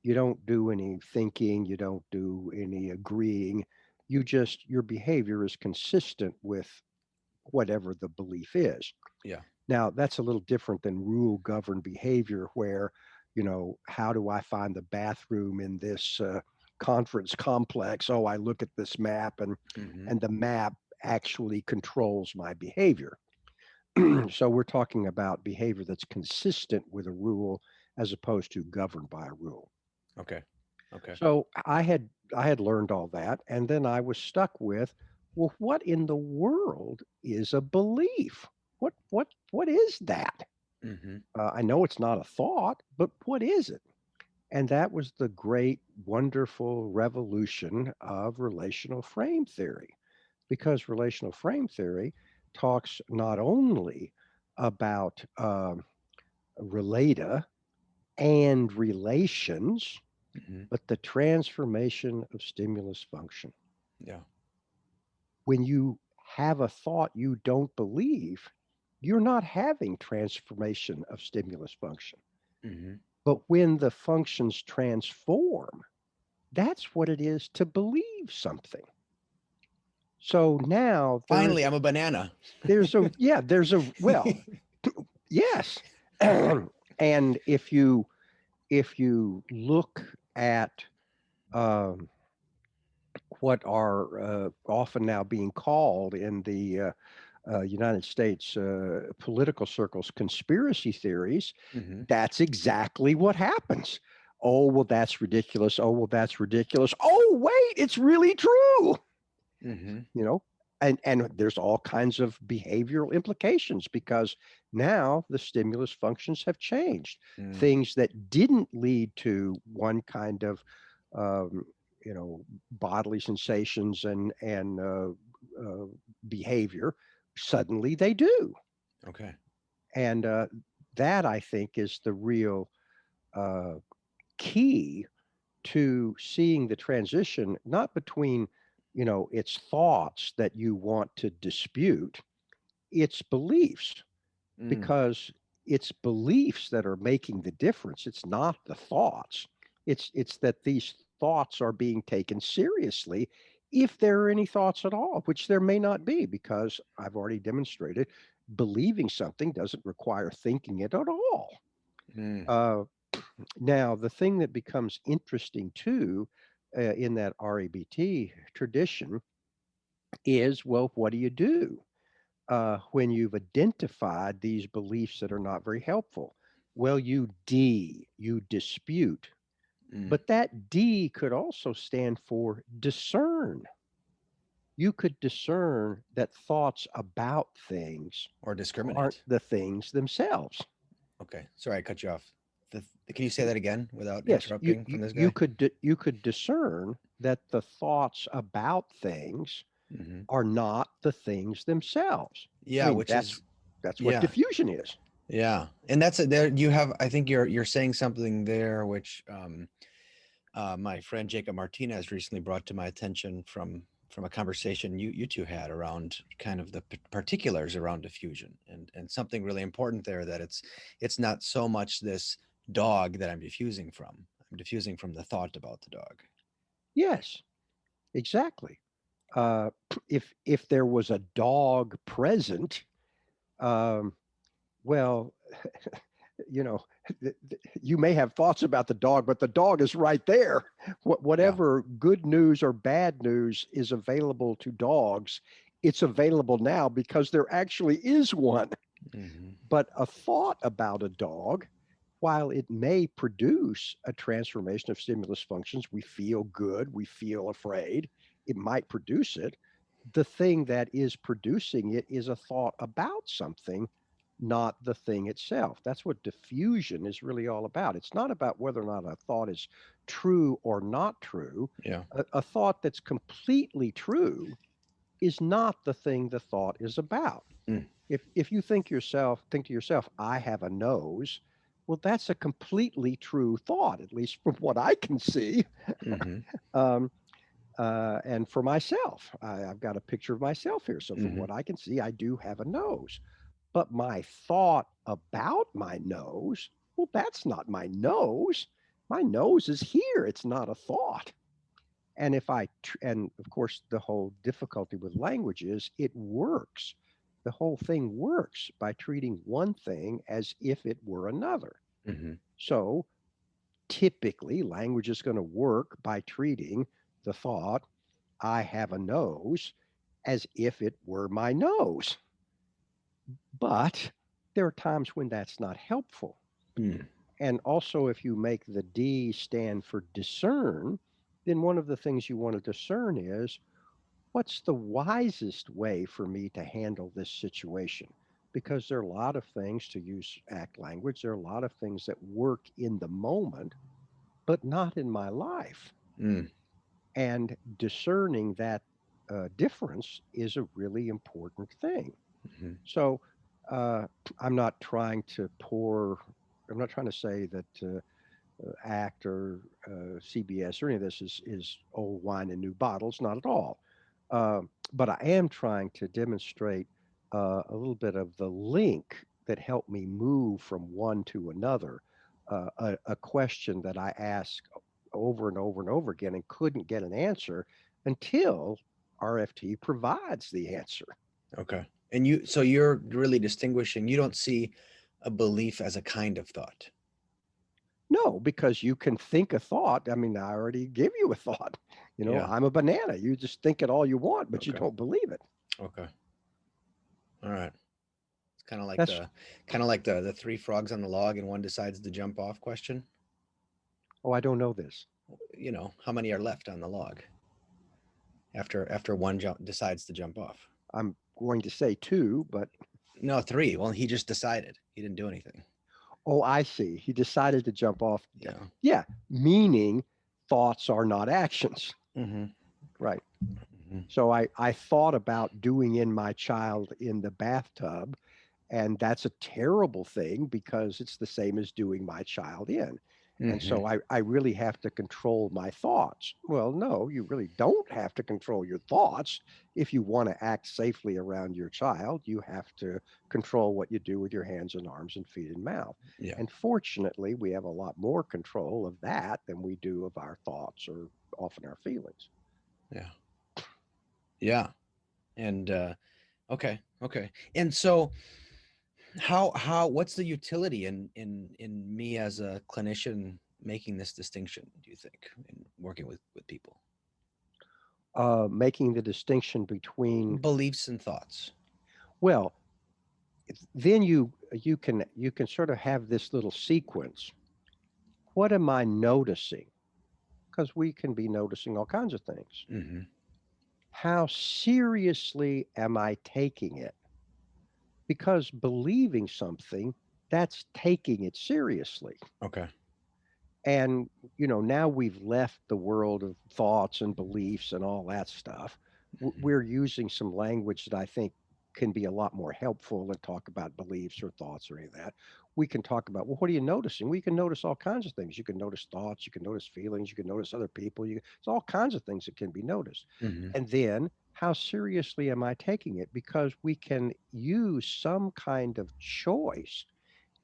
You don't do any thinking, you don't do any agreeing. Your behavior is consistent with whatever the belief is. Yeah. Now, that's a little different than rule governed behavior, where, how do I find the bathroom in this conference complex? Oh, I look at this map, Mm-hmm. and the map actually controls my behavior. So we're talking about behavior that's consistent with a rule as opposed to governed by a rule. Okay. Okay. So I had learned all that, and then I was stuck with, well, what in the world is a belief? What is that? Mm-hmm. I know it's not a thought, but what is it? And that was the great, wonderful revolution of relational frame theory, because relational frame theory talks not only about relata and relations, Mm-hmm. but the transformation of stimulus function. Yeah. When you have a thought you don't believe, you're not having transformation of stimulus function. Mm-hmm. But when the functions transform, that's what it is to believe something. So now Finally, I'm a banana. well, yes. And if you look at um, what are often now being called in the United States political circles conspiracy theories, Mm-hmm. that's exactly what happens. Oh, well, that's ridiculous. Oh, well, that's ridiculous. Oh, wait, it's really true. Mm-hmm. You know, and there's all kinds of behavioral implications, because now the stimulus functions have changed. Mm. Things that didn't lead to one kind of um, bodily sensations and behavior, suddenly they do. Okay. And that, I think, is the real uh, key to seeing the transition, not between, its thoughts that you want to dispute, it's beliefs, Mm. because it's beliefs that are making the difference. It's not the thoughts. It's that these thoughts are being taken seriously, if there are any thoughts at all, which there may not be, because I've already demonstrated believing something doesn't require thinking it at all. Mm. Uh, Now, the thing that becomes interesting too, in that RABT tradition, is, well, what do you do when you've identified these beliefs that are not very helpful? Well, you dispute. Mm. But that D could also stand for discern. You could discern that thoughts about things Or aren't discriminate. the things themselves. Okay. Sorry, I cut you off. Can you say that again without Yes, you interrupting you, from this you guy? could you could discern that the thoughts about things Mm-hmm. are not the things themselves. I Yeah, mean, which that's is that's what yeah, diffusion is. yeah, and that's there. You have, I think you're saying something there, which my friend Jacob Martinez recently brought to my attention from a conversation you two had around kind of the particulars around diffusion, and something really important there, that it's not so much this dog that I'm diffusing from. I'm diffusing from the thought about the dog. Yes, exactly. Uh, if there was a dog present, um, well, you know, you may have thoughts about the dog, but the dog is right there. Yeah. Whatever good news or bad news is available to dogs, it's available now because there actually is one. Mm-hmm. But a thought about a dog, while it may produce a transformation of stimulus functions, we feel good, we feel afraid, it might produce it. The thing that is producing it is a thought about something, not the thing itself. That's what diffusion is really all about. It's not about whether or not a thought is true or not true. Yeah. A thought that's completely true is not the thing the thought is about. Mm. If you think to yourself, I have a nose, well, that's a completely true thought, at least from what I can see. Mm-hmm. Um, and for myself, I've got a picture of myself here. So from Mm-hmm. what I can see, I do have a nose. But my thought about my nose, Well, that's not my nose. My nose is here. It's not a thought. And and of course, the whole difficulty with language is it works. The whole thing works by treating one thing as if it were another. Hmm. So typically, language is going to work by treating the thought, I have a nose, as if it were my nose. But there are times when that's not helpful. Mm. And also, if you make the D stand for discern, then one of the things you want to discern is what's the wisest way for me to handle this situation? Because there are a lot of things, to use ACT language, there are a lot of things that work in the moment, but not in my life. Mm. And discerning that difference is a really important thing. Hmm. So uh, I'm not trying to I'm not trying to say that ACT or CBS or any of this is old wine in new bottles, not at all. But I am trying to demonstrate a little bit of the link that helped me move from one to another. A question that I asked over and over and over again and couldn't get an answer until RFT provides the answer. Okay. And so you're really distinguishing, you don't see a belief as a kind of thought. No, because you can think a thought. I mean, I already give you a thought. Yeah. I'm a banana. You just think it all you want, but you Okay. don't believe it. Okay. All right. It's kind of like That's, the three frogs on the log and one decides to jump off question. oh, I don't know this. How many are left on the log after one decides to jump off? I'm going to say two, but No, three. Well, he just decided. He didn't do anything. oh, I see. He decided to jump off. Yeah. Yeah, meaning thoughts are not actions. Mm-hmm. Right. Mm-hmm. So I thought about doing in my child in the bathtub, and that's a terrible thing because it's the same as doing my child in. And Mm-hmm. so I really have to control my thoughts. Well, no, you really don't have to control your thoughts. If you want to act safely around your child, you have to control what you do with your hands and arms and feet and mouth. Yeah. And fortunately, we have a lot more control of that than we do of our thoughts or often our feelings. Yeah. Yeah. And okay. And so what's the utility in me as a clinician making this distinction, do you think, in working with people? Making the distinction between, Beliefs and thoughts. well, then you can sort of have this little sequence. What am I noticing? Because we can be noticing all kinds of things. Mm-hmm. How seriously am I taking it? Because believing something, that's taking it seriously. Okay. And, now we've left the world of thoughts and beliefs and all that stuff. Mm-hmm. We're using some language that I think can be a lot more helpful than talk about beliefs or thoughts or any of that. We can talk about, well, what are you noticing? We can notice all kinds of things. You can notice thoughts, you can notice feelings, you can notice other people. It's all kinds of things that can be noticed. Mm-hmm. And then how seriously am I taking it? Because we can use some kind of choice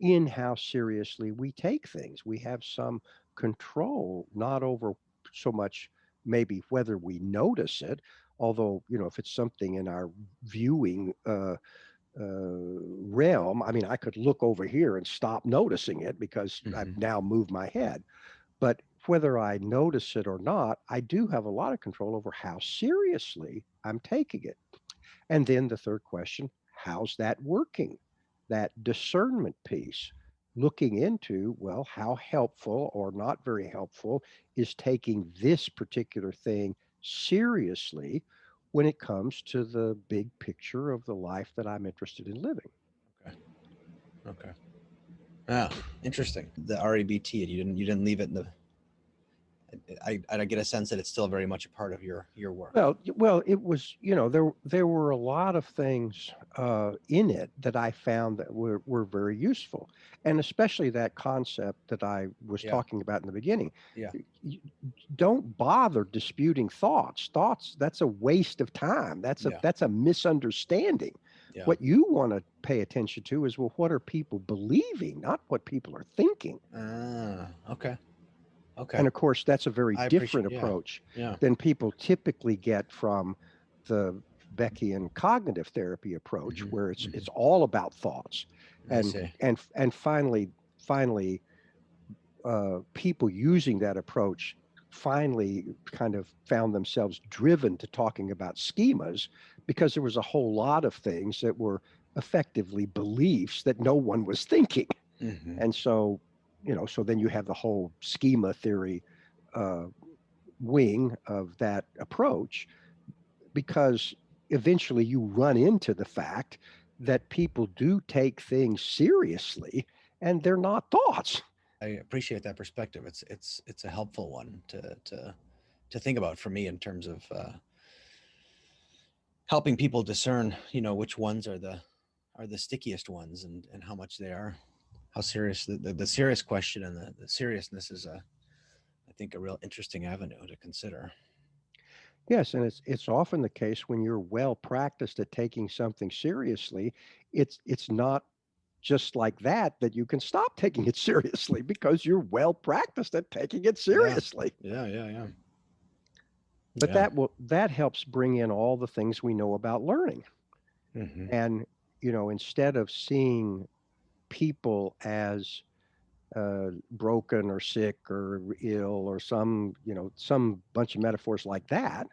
in how seriously we take things. We have some control, not over so much maybe whether we notice it, although, if it's something in our viewing realm, I mean, I could look over here and stop noticing it because Mm-hmm. I've now moved my head. But whether I notice it or not, I do have a lot of control over how seriously I'm taking it. And then the third question, how's that working? That discernment piece, looking into, well, how helpful or not very helpful is taking this particular thing seriously when it comes to the big picture of the life that I'm interested in living. Okay. Okay. Ah, interesting. The REBT, you didn't leave it in the. I get a sense that it's still very much a part of your work. Well, it was, there were a lot of things in it that I found that were very useful, and especially that concept that I was Yeah. talking about in the beginning. Yeah. Y- Don't bother disputing thoughts. Thoughts, that's a waste of time. Yeah. That's a misunderstanding. Yeah. What you want to pay attention to is, well, what are people believing, not what people are thinking. Okay. Okay. And of course, that's a very I different appreciate. Yeah. approach Yeah. than people typically get from the Beckian cognitive therapy approach, Hmm. where Hmm. it's all about thoughts, I and see. finally, people using that approach finally kind of found themselves driven to talking about schemas, because there was a whole lot of things that were effectively beliefs that no one was thinking. Hmm. And so, so then you have the whole schema theory uh, wing of that approach, because eventually you run into the fact that people do take things seriously and they're not thoughts. I appreciate that perspective. It's a helpful one to think about for me in terms of helping people discern, which ones are the stickiest ones, and how much they are, how serious the serious question, and the seriousness is I think a real interesting avenue to consider. Yes, and it's often the case when you're well practiced at taking something seriously, it's not just like that you can stop taking it seriously, because you're well practiced at taking it Yeah. seriously. Yeah. Yeah. Yeah. But Yeah. that helps bring in all the things we know about learning. Hmm. And instead of seeing people as broken or sick or ill or some bunch of metaphors like that,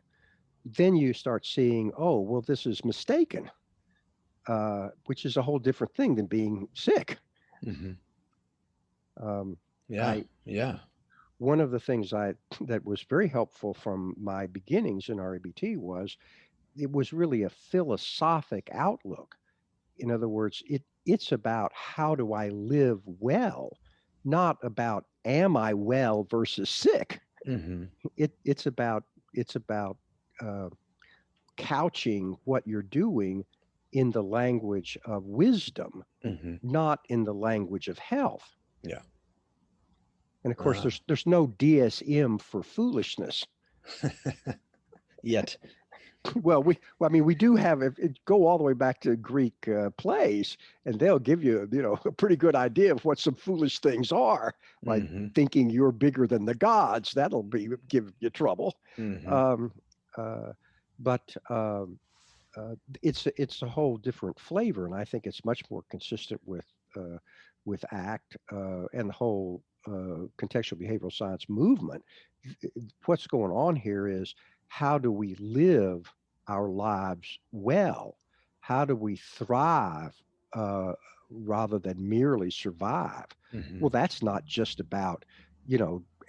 then you start seeing, oh, well, this is mistaken, which is a whole different thing than being sick. Hmm. Um, Yeah. I Yeah. One of the things I that was very helpful from my beginnings in REBT was, it was really a philosophic outlook. In other words, it's about how do I live well, not about am I well versus sick. Hmm. It's about uh, couching what you're doing in the language of wisdom, Hmm. not in the language of health. Yeah. And of course, uh, there's no DSM for foolishness. Yet. I mean, we do have, if it go all the way back to Greek plays, and they'll give you, a pretty good idea of what some foolish things are, like Hmm. thinking you're bigger than the gods. That'll give you trouble. Hmm. Um, uh, but it's a whole different flavor, and I think it's much more consistent with ACT and the whole contextual behavioral science movement. What's going on here is, how do we live our lives well? How do we thrive uh, rather than merely survive? Hmm. Well, that's not just about,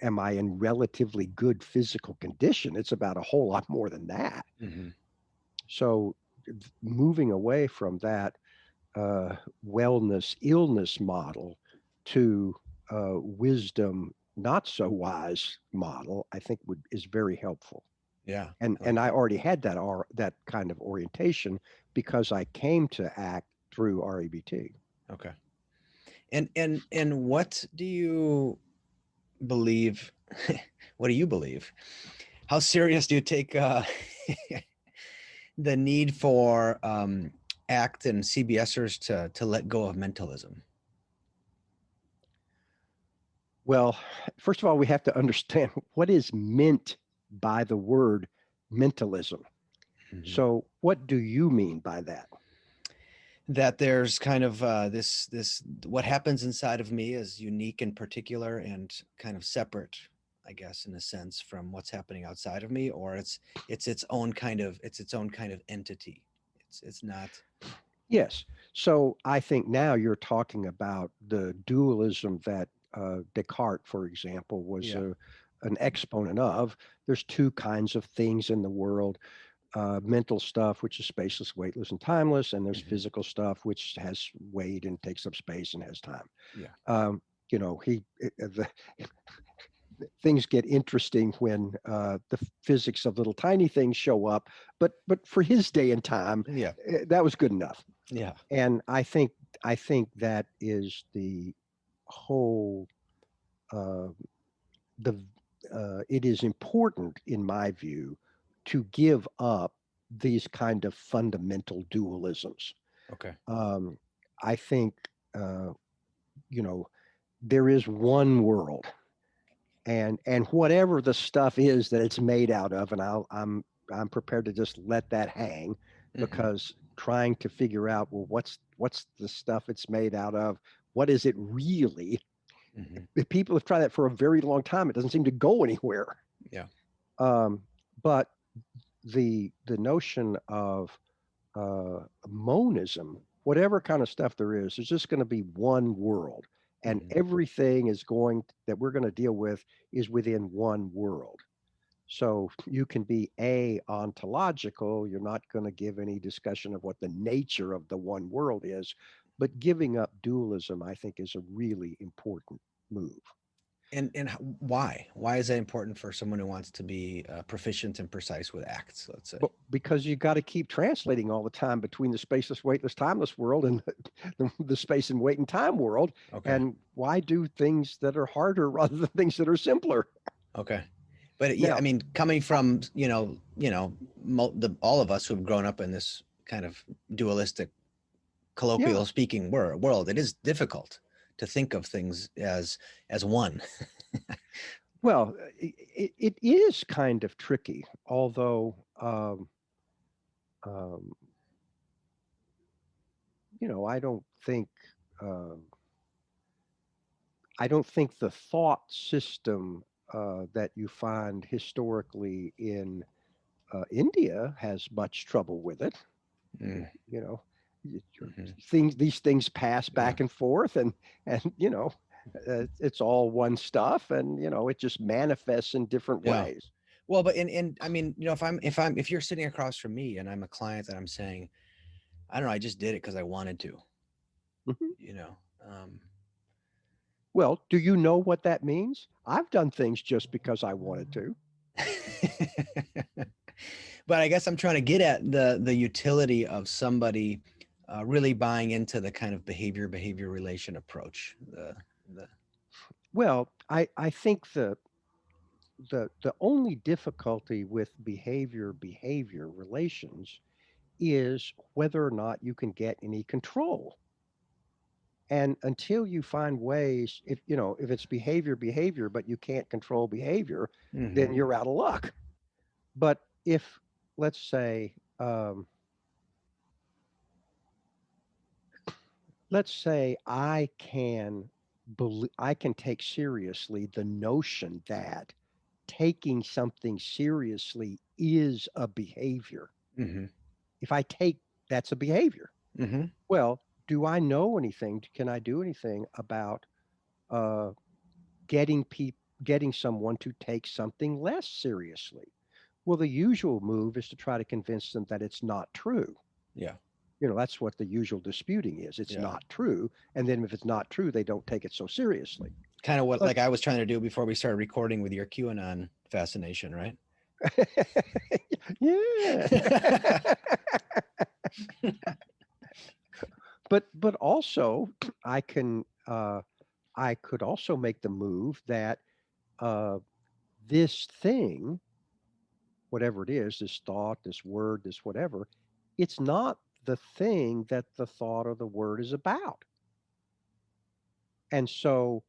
am I in relatively good physical condition? It's about a whole lot more than that. Hmm. So, moving away from that uh, wellness illness model to wisdom not so wise model, I think is very helpful. Yeah. And I like and I that. already had that kind of orientation, because I came to ACT through REBT. Okay. And what do you believe? What do you believe? How serious do you take the need for ACT and CBSers to let go of mentalism? Well, first of all, we have to understand what is meant by the word mentalism. Mhm. So, what do you mean by that? That there's kind of this what happens inside of me is unique and particular and kind of separate, I guess, in a sense, from what's happening outside of me, or it's its own kind of entity. It's not. Yes. So I think now you're talking about the dualism that Descartes, for example, was Yeah. an exponent of. There's two kinds of things in the world: mental stuff, which is spaceless, weightless, and timeless, and there's Hmm. physical stuff, which has weight and takes up space and has time. Yeah. Um, the things get interesting when the physics of little tiny things show up, but for his day and time, Yeah. that was good enough. Yeah. And I think that is the whole uh, the it is important, in my view, to give up these kind of fundamental dualisms. Okay. I think, uh, you know, there is one world, and whatever the stuff is that it's made out of, and I'm prepared to just let that hang, Hmm. because trying to figure out, well, what's the stuff it's made out of? What is it really? Hmm. If people have tried that for a very long time, it doesn't seem to go anywhere. Yeah. Um, but the notion of monism, whatever kind of stuff there is, there's just going to be one world, and Hmm. everything is going that we're going to deal with is within one world. So you can be ontological. You're not going to give any discussion of what the nature of the one world is, but giving up dualism, I think, is a really important move. And why? Why is that important for someone who wants to be proficient and precise with acts? Let's say. But because you got to keep translating all the time between the spaceless, weightless, timeless world and the space and weight and time world. Okay. And why do things that are harder rather than things that are simpler? Okay. But yeah, I Now, mean, coming from all of us who have grown up in this kind of dualistic, yeah, colloquial speaking world, it is difficult to think of things as one. well, it is kind of tricky, although, um, I don't think. Uh, I don't think the thought system that you find historically in India has much trouble with it. Mm, You know, hmm. these things pass Yeah. back and forth, and it's all one stuff, and it just manifests in different Yeah. ways. Well, but in I mean, if you're sitting across from me and I'm a client and I'm saying, I don't know, I just did it because I wanted to, Mhm. you know. Um, Well, do you know what that means? I've done things just because I wanted to. but I guess I'm trying to get at the utility of somebody really buying into the kind of behavior relation approach. The Well, I think the only difficulty with behavior relations is whether or not you can get any control. And until you find ways, if it's behavior, but you can't control behavior, hmm. then you're out of luck. But if, let's say, I can take seriously the notion that taking something seriously is a behavior. Hmm. If I take That's a behavior. Hmm. Well, do I know anything? Can I do anything about uh, getting someone to take something less seriously? Well, the usual move is to try to convince them that it's not true. Yeah. That's what the usual disputing is. It's Yeah. not true. And then if it's not true, they don't take it so seriously. Kind of what But like I was trying to do before we started recording with your QAnon fascination, right? yeah. But also I can I could also make the move that uh, this thing, whatever it is, this thought, this word, this whatever, it's not the thing that the thought or the word is about. And so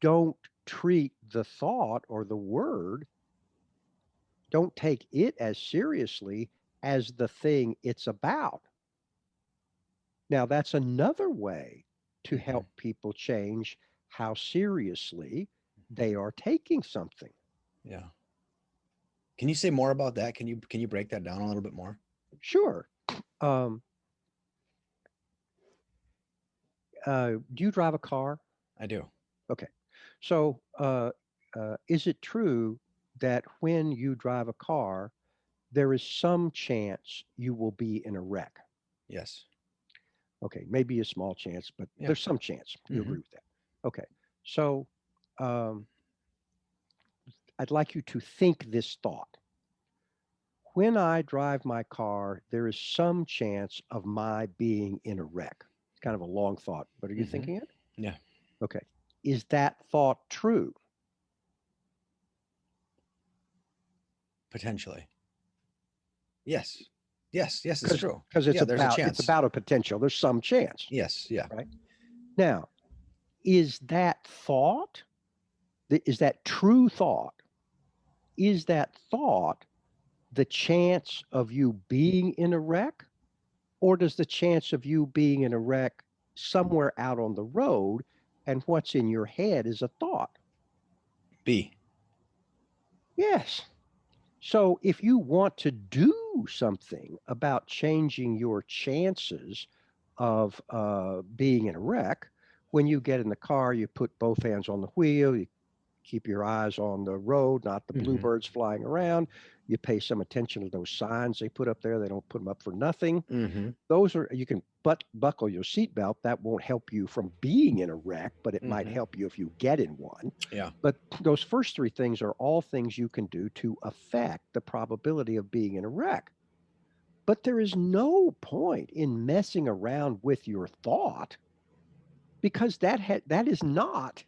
don't treat the thought or the word, don't take it as seriously as the thing it's about. Now, that's another way to Hmm. help people change how seriously they are taking something. Yeah. Can you say more about that? Can you break that down a little bit more? Sure. Um, do you drive a car? I do. Okay. So, is it true that when you drive a car, there is some chance you will be in a wreck? Yes. Okay, maybe a small chance, but Yeah. there's some chance. You Hmm. agree with that? Okay. So, um, I'd like you to think this thought. When I drive my car, there is some chance of my being in a wreck. It's kind of a long thought, but are you Hmm. thinking it? Yeah. Okay. Is that thought true? Potentially. Yes. Yes, it's true. Because Yeah, there's a it's chance. about a potential. There's some chance. Yes, yeah. Right. Now, is that thought, is that true thought, is that thought the chance of you being in a wreck? Or does the chance of you being in a wreck somewhere out on the road and what's in your head is a thought? B. Yes. So if you want to do something about changing your chances of being in a wreck, when you get in the car, you put both hands on the wheel, you keep your eyes on the road, not the Mm-hmm. bluebirds flying around. You pay some attention to those signs they put up there. They don't put them up for nothing. Mm-hmm. Those are, you can buckle your seatbelt. That won't help you from being in a wreck, but it might Mm-hmm. help you if you get in one. Yeah. But those first three things are all things you can do to affect the probability of being in a wreck. But there is no point in messing around with your thought because that is not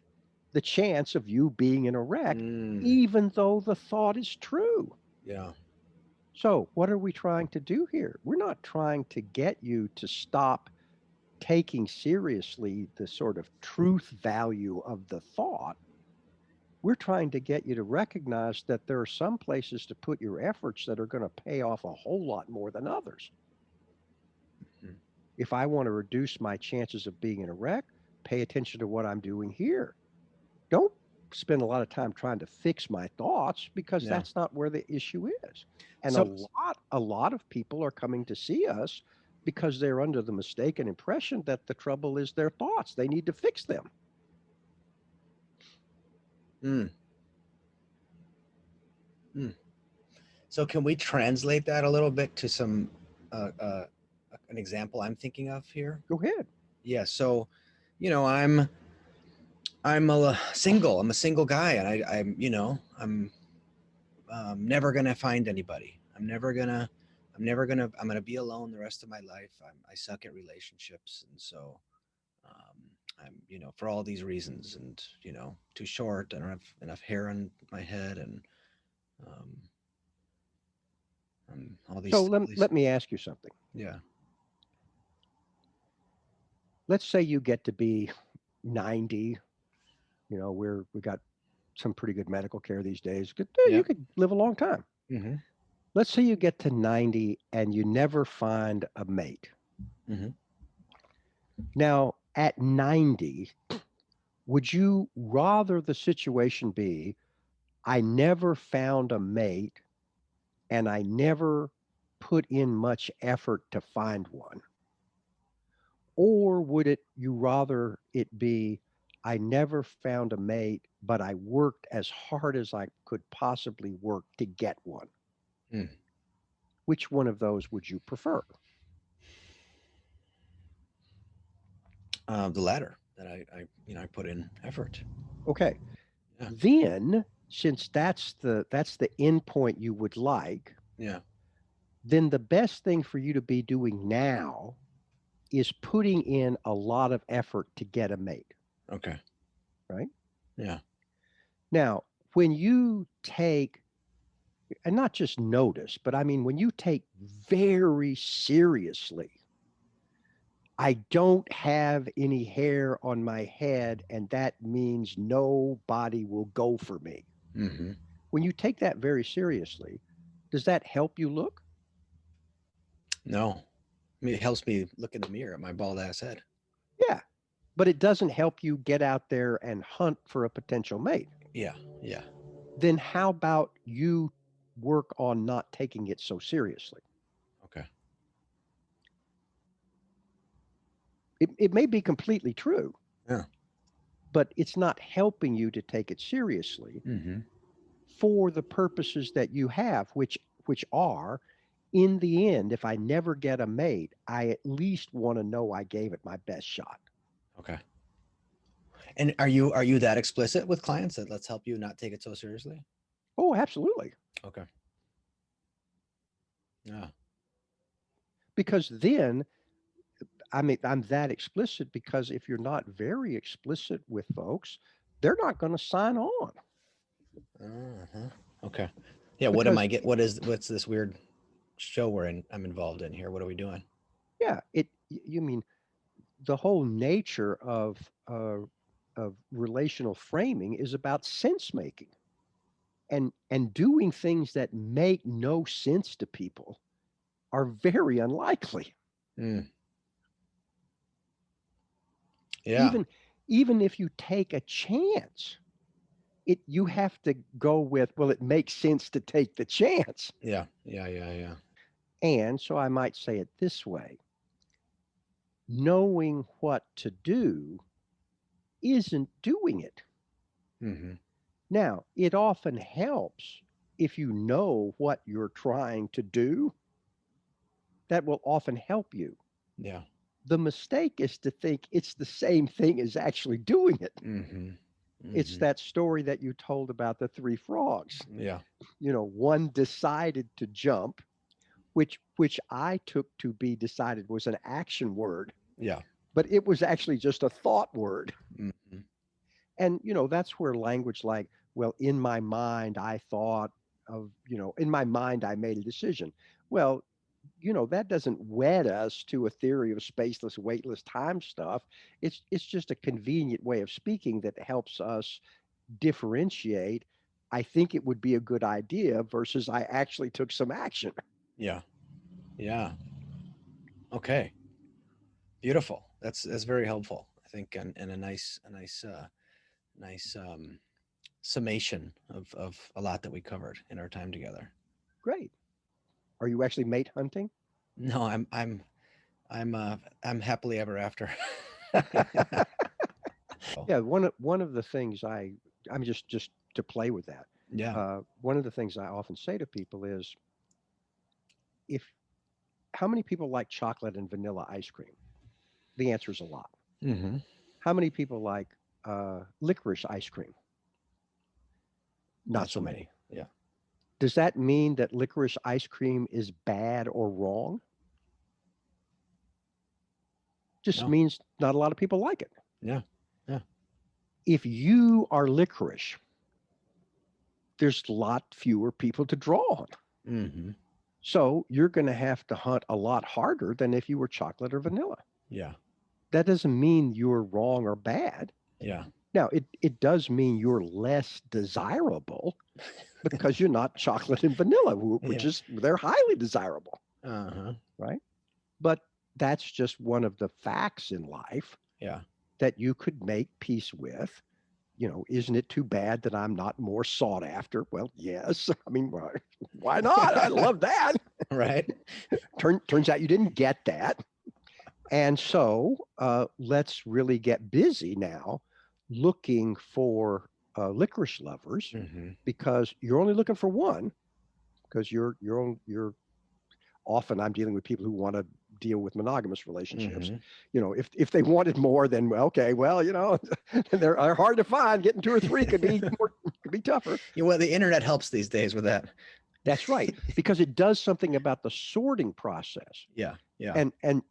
the chance of you being in a wreck, even though the thought is true. Yeah. So, what are we trying to do here? We're not trying to get you to stop taking seriously the sort of truth value of the thought. We're trying to get you to recognize that there are some places to put your efforts that are going to pay off a whole lot more than others. Mhm. If I want to reduce my chances of being in a wreck, pay attention to what I'm doing here. Don't spend a lot of time trying to fix my thoughts because Yeah. that's not where the issue is. And So a lot of people are coming to see us because they're under the mistaken impression that the trouble is their thoughts. They need to fix them. mm, mm. So can we translate that a little bit to some an example I'm thinking of here? Go ahead. Yeah. So, I'm a single. I'm a single guy, and I'm never gonna find anybody. I'm gonna be alone the rest of my life. I suck at relationships, and so I'm, for all these reasons, and too short. I don't have enough hair on my head, and um, all So all these. let me ask you something. Yeah. Let's say you get to be 90. We got some pretty good medical care these days. You Yep. could live a long time. Mm-hmm. Let's say you get to 90 and you never find a mate. Mm-hmm. Now, at 90, would you rather the situation be, I never found a mate and I never put in much effort to find one? Or would you rather it be, I never found a mate, but I worked as hard as I could possibly work to get one? Mm. Which one of those would you prefer? The latter, that I put in effort. Okay. Yeah. Then, since that's the end point you would like, Yeah. then the best thing for you to be doing now is putting in a lot of effort to get a mate, Okay. right? Yeah. Now, when you take, and not just notice, but I mean, when you take very seriously, I don't have any hair on my head, and that means nobody will go for me. Mm-hmm. When you take that very seriously, does that help you look? No. I mean, it helps me look in the mirror at my bald ass head. Yeah, but it doesn't help you get out there and hunt for a potential mate. Yeah. Yeah. Then how about you work on not taking it so seriously? Okay. It may be completely true, Yeah. but it's not helping you to take it seriously Mm-hmm. for the purposes that you have, which are, in the end, if I never get a mate, I at least want to know I gave it my best shot. Okay. And are you that explicit with clients that let's help you not take it so seriously? Oh, absolutely. Okay. Yeah. Because then, I mean, I'm that explicit because if you're not very explicit with folks, they're not going to sign on. Uh-huh. Okay. Yeah. Because What's this weird show I'm involved in here? What are we doing? Yeah, you mean the whole nature of relational framing is about sense making and doing things that make no sense to people are very unlikely. Mm, yeah, Even even if you take a chance, you have to go with, well, it makes sense to take the chance. yeah, yeah, yeah, yeah. And so I might say it this way: knowing what to do isn't doing it. Hmm. Now, it often helps if you know what you're trying to do. That will often help you. Yeah. The mistake is to think it's the same thing as actually doing it. Hmm. It's Hmm. that story that you told about the three frogs. Yeah. One decided to jump, which I took to be decided was an action word, Yeah. but it was actually just a thought word. Hmm. And that's where language like, well, in my mind I thought of, in my mind I made a decision. Well, that doesn't wed us to a theory of spaceless, weightless time stuff. It's just a convenient way of speaking that helps us differentiate. I think it would be a good idea versus I actually took some action. Yeah. Yeah. Okay. Beautiful. That's very helpful, I think, and a nice summation of a lot that we covered in our time together. Great. Are you actually mate hunting? No, I'm happily ever after. Oh, Yeah, one of the things I'm just to play with that. yeah. One of the things I often say to people is, if how many people like chocolate and vanilla ice cream? The answer is a lot. Hmm. How many people like licorice ice cream? Not Not so so many. many. Yeah. Does that mean that licorice ice cream is bad or wrong? Just No. means not a lot of people like it. Yeah. Yeah. If you are licorice, there's a lot fewer people to draw on. Hmm. So you're going to have to hunt a lot harder than if you were chocolate or vanilla. Yeah. That doesn't mean you're wrong or bad. Yeah. Now, it does mean you're less desirable because you're not chocolate and vanilla, which Yeah. is, they're highly desirable, Uh-huh. right? But that's just one of the facts in life Yeah. that you could make peace with. Isn't it too bad that I'm not more sought after? Well, yes. I mean, why not? I love that. Right. Turns out you didn't get that. And so let's really get busy now looking for licorice lovers, Hmm. because you're only looking for one, because you're often, I'm dealing with people who want to deal with monogamous relationships. Hmm. If they wanted more, then well, okay, well, they're hard to find. Getting two or three could be tougher. Yeah, well, the internet helps these days with that. That's right, because it does something about the sorting process. Yeah. Yeah. And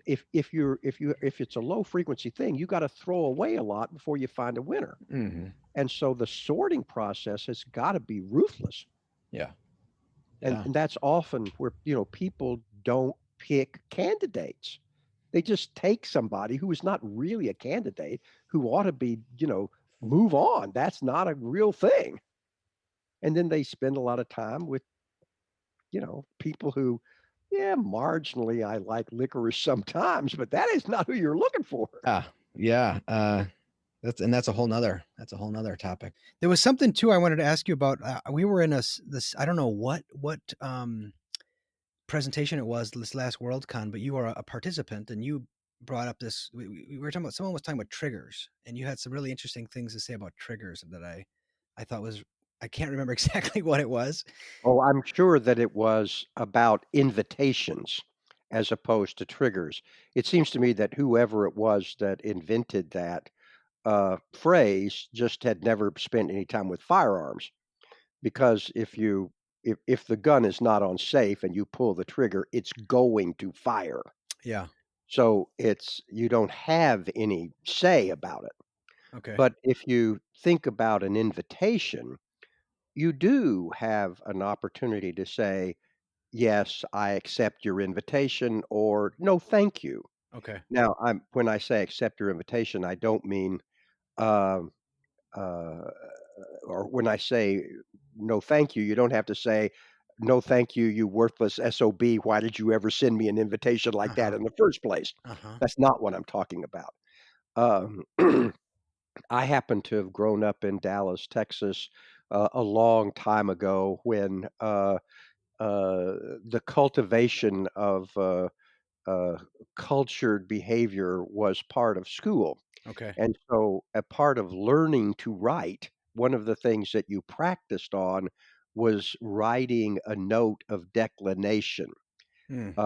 if it's a low frequency thing, you got to throw away a lot before you find a winner. Hmm. And so the sorting process has got to be ruthless. Yeah. And, Yeah. and that's often where, people don't pick candidates. They just take somebody who is not really a candidate, who ought to be, move on. That's not a real thing. And then they spend a lot of time with, people who, yeah, marginally I like licorice sometimes, but that is not who you're looking for. Ah, yeah. That's a whole nother topic. There was something too I wanted to ask you about. We were in this, I don't know what presentation it was, this last Worldcon, but you were a participant and you brought up this. We were talking about, someone was talking about triggers, and you had some really interesting things to say about triggers that I thought was, I can't remember exactly what it was. Oh, I'm sure that it was about invitations as opposed to triggers. It seems to me that whoever it was that invented that phrase just had never spent any time with firearms, because if the gun is not on safe and you pull the trigger, it's going to fire. Yeah. So you don't have any say about it. Okay. But if you think about an invitation, you do have an opportunity to say, yes, I accept your invitation, or no, thank you. Okay. Now, when I say accept your invitation, I don't mean, um, uh, or when I say no, thank you, you don't have to say, no, thank you, you worthless SOB. Why did you ever send me an invitation like that Uh-huh. in the first place? Uh-huh. That's not what I'm talking about. Um, I happen to have grown up in Dallas, Texas, a long time ago when the cultivation of uh, cultured behavior was part of school. Okay. And so, a part of learning to write, one of the things that you practiced on was writing a note of declination. Mm.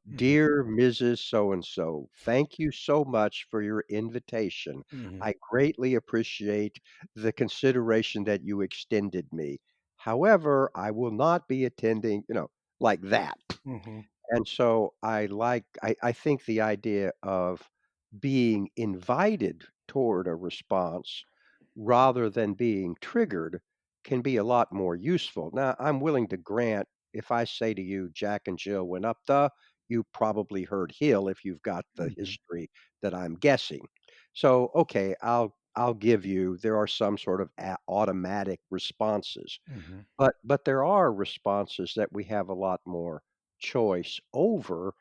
Mhm. Dear Mrs. So and so, thank you so much for your invitation. Mhm. I greatly appreciate the consideration that you extended me. However, I will not be attending, like that. Mhm. And so I think the idea of being invited toward a response rather than being triggered can be a lot more useful. Now, I'm willing to grant if I say to you, Jack and Jill went up you probably heard Hill if you've got the Mhm. history that I'm guessing. So, okay, I'll give you there are some sort of automatic responses, Mhm. but there are responses that we have a lot more choice over,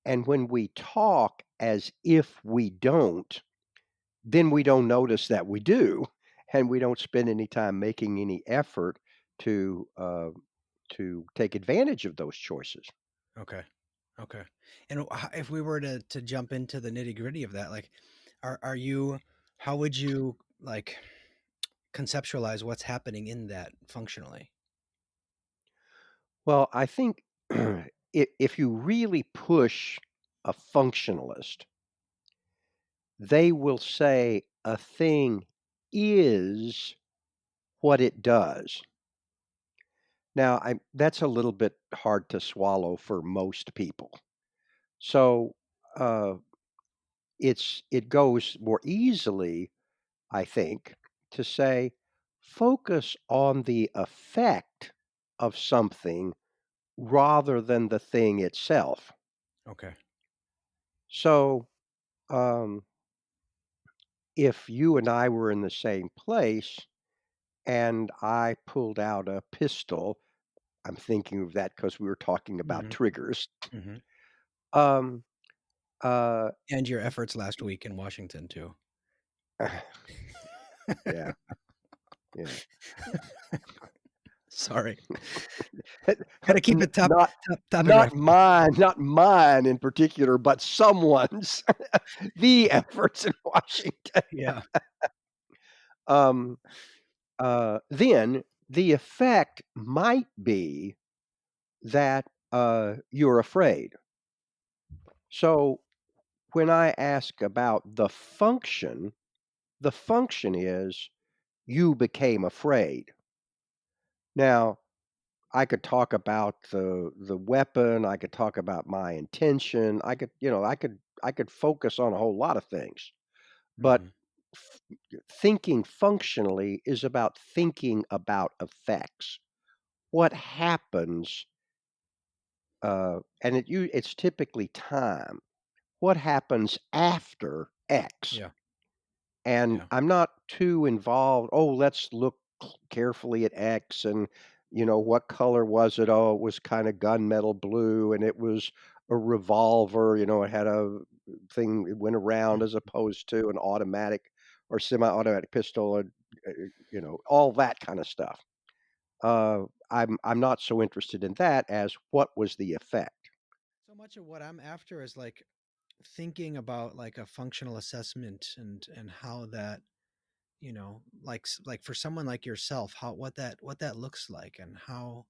and when we talk as if we don't, then we don't notice that we do, and we don't spend any time making any effort to take advantage of those choices. Okay. Okay. And if we were to jump into the nitty-gritty of that, like, are you how would you, like, conceptualize what's happening in that functionally? Well, I think if you really push a functionalist, they will say a thing is what it does. Now, that's a little bit hard to swallow for most people. So, uh, it goes more easily, I think, to say, focus on the effect of something rather than the thing itself. Okay. So, um, if you and I were in the same place and I pulled out a pistol, I'm thinking of that because we were talking about Mhm. triggers. Mhm. Um, uh, And your efforts last week in Washington too. yeah, yeah. Sorry. Gotta keep N it top not top topic not reference. mine in particular, but someone's, the efforts in Washington. Yeah. Um, then the effect might be that, you're afraid. So, when I ask about the function is you became afraid. Now, I could talk about the weapon, I could talk about my intention, I could focus on a whole lot of things, but Mhm. f thinking functionally is about thinking about effects. What happens, and it's typically time. What happens after X? Yeah. And Yeah. I'm not too involved, "Oh, let's look carefully at X and, what color was it? Oh, it was kinda gunmetal blue, and it was a revolver, it had a thing it went around as opposed to an automatic or semi-automatic pistol, and, all that kinda stuff." I'm not so interested in that as what was the effect. So much of what I'm after is, like, thinking about, like, a functional assessment and how that, like like for someone like yourself, how what that looks like, and how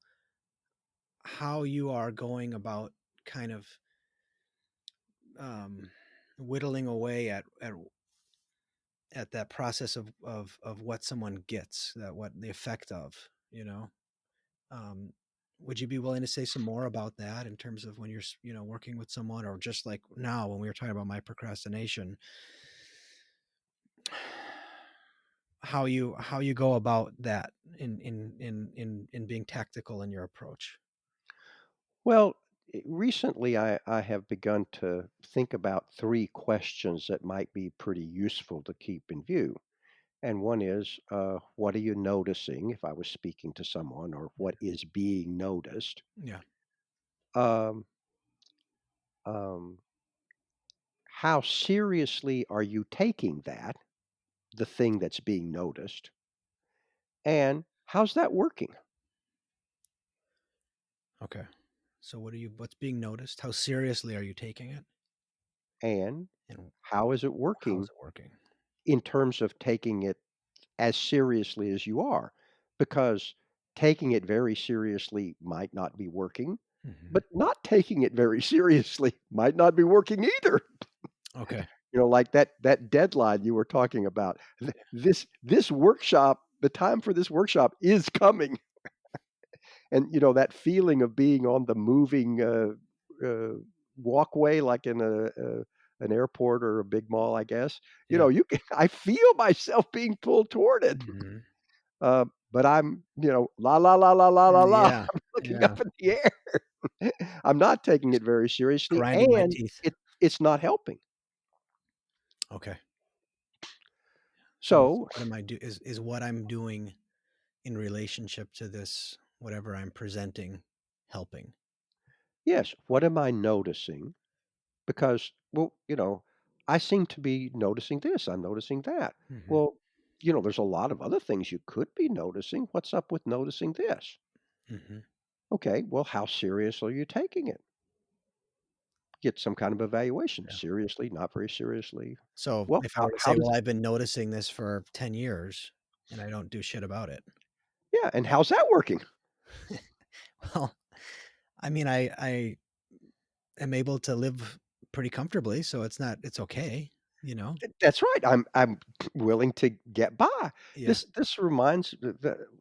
you are going about kind of um whittling away at that process of what someone gets, that what the effect of, um would you be willing to say some more about that in terms of when you're working with someone, or just like now when we were talking about my procrastination, how you go about that in being tactical in your approach? Well, recently I have begun to think about three questions that might be pretty useful to keep in view. And one is, what are you noticing if I was speaking to someone, or what is being noticed? Yeah. Um, um, how seriously are you taking that, the thing that's being noticed? And how's that working? Okay. So what's being noticed? How seriously are you taking it? And And how is it how is working it working? in terms of taking it as seriously as you are? Because taking it very seriously might not be working, Hmm. but not taking it very seriously might not be working either. Okay. Like that deadline you were talking about. This workshop, the time for this workshop is coming. And, that feeling of being on the moving, uh, walkway, like in an airport or a big mall, I guess. Yeah. You can I feel myself being pulled toward it. Hmm. But I'm, la, la, la, la, la, la, la. Yeah. I'm looking Yeah. up in the air. I'm not taking it very seriously, Grinding my and teeth. it's not helping. Okay. So So, what am I do is what I'm doing in relationship to this, whatever I'm presenting, helping? yes, what am I noticing? Because, well, I seem to be noticing this, I'm noticing that. Hmm. Well, there's a lot of other things you could be noticing. What's up with noticing this? Hmm. Okay, well, how serious are you taking it? Get some kind of evaluation. Yeah. Seriously, not very seriously. So Well, if I how, were to how say, does well, I've been noticing this for 10 years and I don't do shit about it. yeah, and how's that working? Well, I mean, I am able to live pretty comfortably, so it's okay, you know? That's right. I'm willing to get by. Yeah. This reminds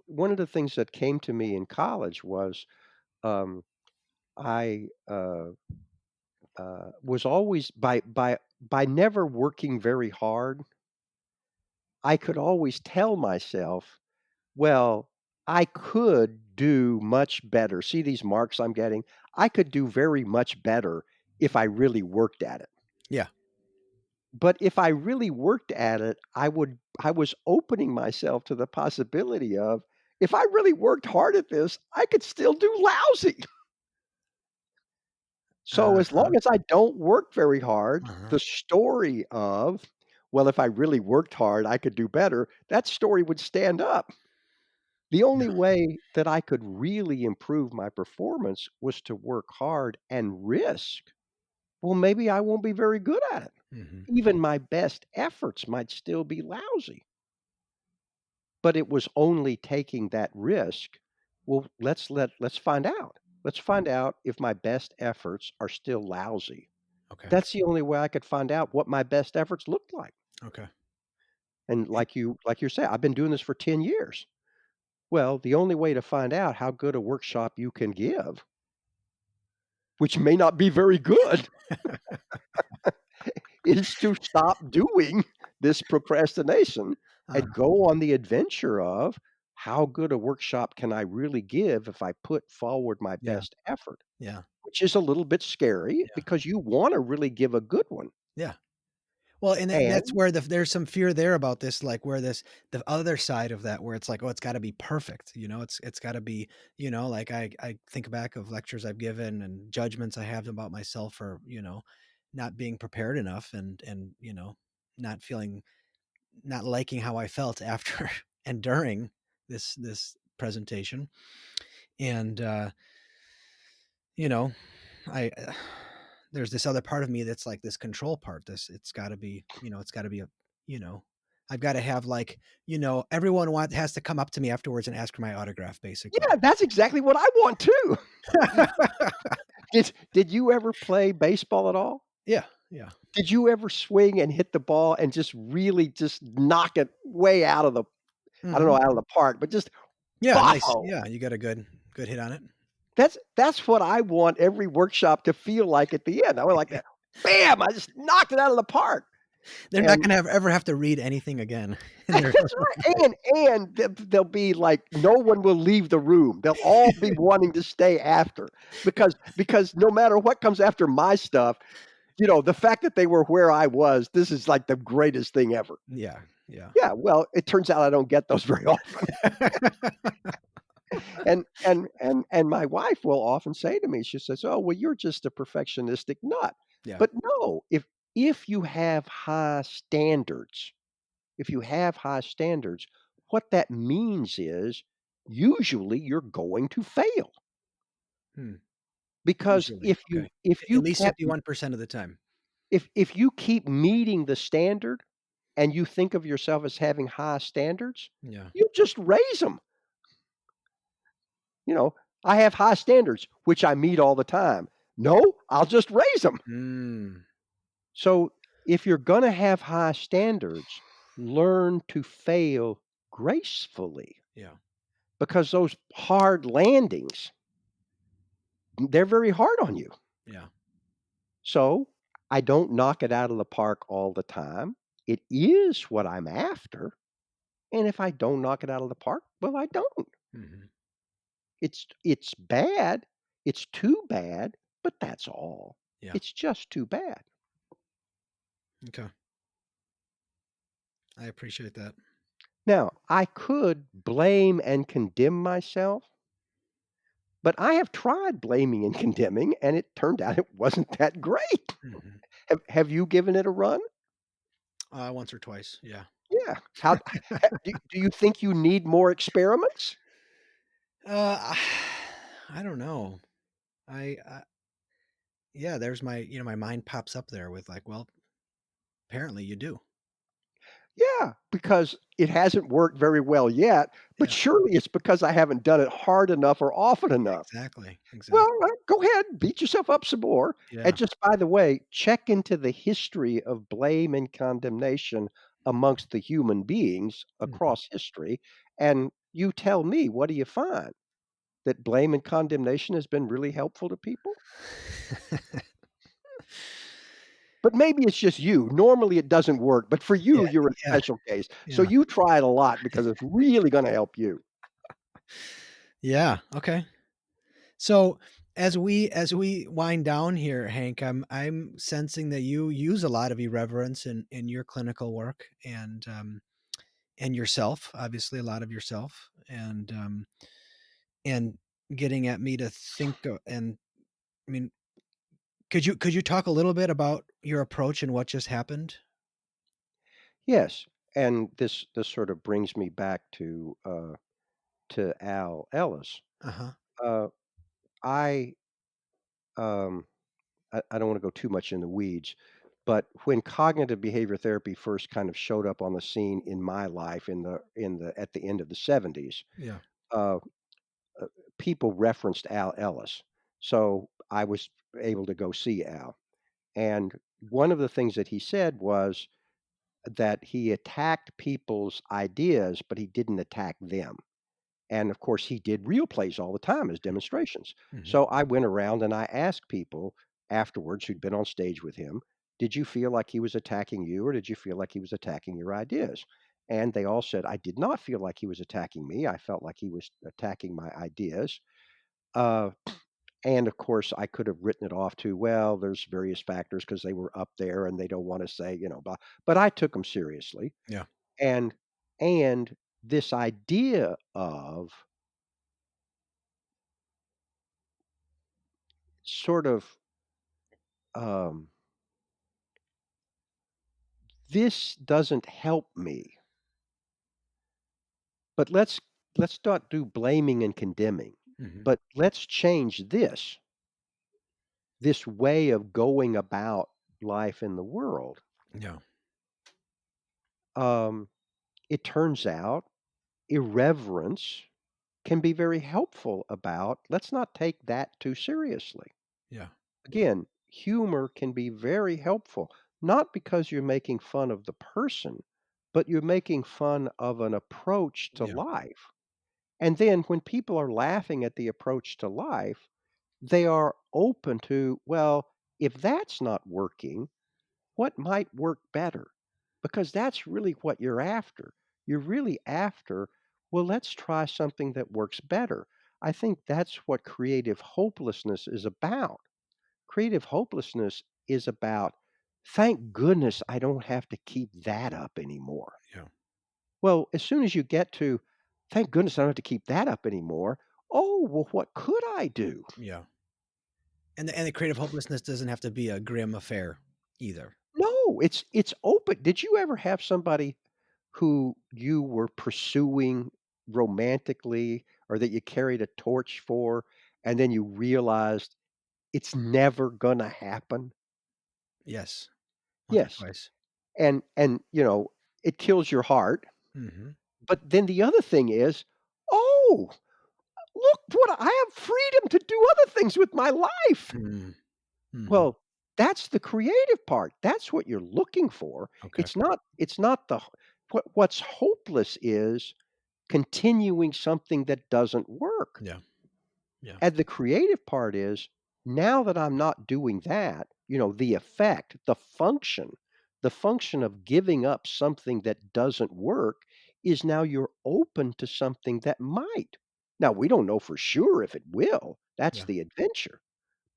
one of the things that came to me in college was um, I was always by never working very hard. I could always tell myself, well, I could do much better. See these marks I'm getting? I could do very much better if I really worked at it. Yeah. But if I really worked at it, I was opening myself to the possibility of, if I really worked hard at this, I could still do lousy. So as Uh-huh. long as I don't work very hard, Uh-huh. the story of, well, if I really worked hard, I could do better, that story would stand up. The only Yeah. way that I could really improve my performance was to work hard and risk. Well, maybe I won't be very good at it. Mhm. Even my best efforts might still be lousy. But it was only taking that risk. Well, let's find out. Let's find out if my best efforts are still lousy. Okay. That's the only way I could find out what my best efforts looked like. Okay. And And like you say, I've been doing this for 10 years. Well, the only way to find out how good a workshop you can give, which may not be very good, is to stop doing this procrastination uh, and go on the adventure of, how good a workshop can I really give if I put forward my yeah. best effort, Yeah. which is a little bit scary Yeah. because you want to really give a good one. Yeah. Well, and that's And where there's some fear there about this, like where the other side of that, where it's like, oh, it's got to be perfect, it's got to be, like I think back of lectures I've given and judgments I have about myself for, not being prepared enough and not feeling, not liking how I felt after and during this presentation, and you know, I there's this other part of me that's like this control part. It's got to be, it's got to be you know, I've got to have like, everyone has to come up to me afterwards and ask for my autograph, yeah, basically. that's exactly what I want too. Did you ever play baseball at all? Yeah, yeah. Did you ever swing and hit the ball and just really just knock it way out of the, I don't know, Hmm. out of the park, but just Yeah, nice. bow. Yeah, you got a good hit on it. That's what I want every workshop to feel like at the end. I want like that, bam! I just knocked it out of the park. They're not And gonna ever have to read anything again in their that's right, and they'll be like, no one will leave the room. They'll all be wanting to stay after because no matter what comes after my stuff, the fact that they were where I was, this is like the greatest thing ever. Yeah, yeah. Yeah, well, it turns out I don't get those very often. And my wife will often say to me, she says, "Oh, well, you're just a perfectionistic nut." Yeah. But no, if you have high standards, if you have high standards, what that means is usually you're going to fail Hmm, because usually, if okay. you if At you least kept 51% of the time. if you keep meeting the standard and you think of yourself as having high standards, Yeah. you just raise them. You know, I have high standards, which I meet all the time. No, I'll just raise them. Mm, So if you're going to have high standards, learn to fail gracefully yeah, because those hard landings, they're very hard on you. yeah. So I don't knock it out of the park all the time. It is what I'm after. And if I don't knock it out of the park, well, I don't. Mhm. It's bad. It's too bad, but that's all. Yeah, It's just too bad. okay. I appreciate that. Now, I could blame and condemn myself, but I have tried blaming and condemning, and it turned out it wasn't that great. Mhm. Have you given it a run? Once or twice, yeah. Yeah. Do you think you need more experiments? Uh, I don't know. I yeah, there's my mind pops up there with like, well, apparently you do. Yeah, because it hasn't worked very well yet, but Yeah, surely it's because I haven't done it hard enough or often enough. exactly, Well, exactly. go ahead, beat yourself up some more. And Yeah. just by the way, check into the history of blame and condemnation amongst the human beings Mhm. across history, and you tell me, what do you find? That blame and condemnation has been really helpful to people? But maybe it's just you. Normally, it doesn't work, but for Yeah, you, you're a yeah, special case. So yeah. you try it a lot because it's really gonna help you. Yeah, okay. So, as we wind down here, Hank, I'm sensing that you use a lot of irreverence in your clinical work and yourself, obviously a lot of yourself, and getting at me to think, and I mean, could you talk a little bit about your approach and what just happened? Yes, and this sort of brings me back to Al Ellis. Uh-huh. Uh, I, um, I don't wanna go too much in the weeds, but when cognitive behavior therapy first kind of showed up on the scene in my life in the at the end of the '70s, Yeah. uh, uh, people referenced Al Ellis. So I was able to go see Al. And one of the things that he said was that he attacked people's ideas, but he didn't attack them. And of course, he did real plays all the time as demonstrations. Mhm. So I went around and I asked people afterwards who'd been on stage with him, did you feel like he was attacking you or did you feel like he was attacking your ideas? And they all said, I did not feel like he was attacking me. I felt like he was attacking my ideas. Uh, and of course, I could have written it off to, well, there's various factors because they were up there and they don't want to say, blah. But I took them seriously. Yeah. And and this idea of sort of um, this doesn't help me, but let's not do blaming and condemning, Mhm. but let's change this way of going about life in the world. Yeah. Um, it turns out irreverence can be very helpful about let's not take that too seriously. Yeah. Again, humor can be very helpful, not because you're making fun of the person, but you're making fun of an approach to Yeah. life. And then when people are laughing at the approach to life, they are open to, well, if that's not working, what might work better? Because that's really what you're after. You're really after, well, let's try something that works better. I think that's what creative hopelessness is about. Creative hopelessness is about, thank goodness I don't have to keep that up anymore. Yeah. Well, as soon as you get to, thank goodness I don't have to keep that up anymore. Oh, well, what could I do? Yeah. And the creative hopelessness doesn't have to be a grim affair either. No, it's open. Did you ever have somebody who you were pursuing romantically or that you carried a torch for, and then you realized it's never gonna happen? Yes. Once or Yes. twice. And it kills your heart. Mhm. But then the other thing is, "Oh, look what I have freedom to do other things with my life." Mm. Mhm. Well, that's the creative part. That's what you're looking for. Okay. It's not what's hopeless is continuing something that doesn't work. Yeah. Yeah. And the creative part is, now that I'm not doing that, the effect, the function of giving up something that doesn't work is now you're open to something that might. Now, we don't know for sure if it will. That's Yeah. the adventure.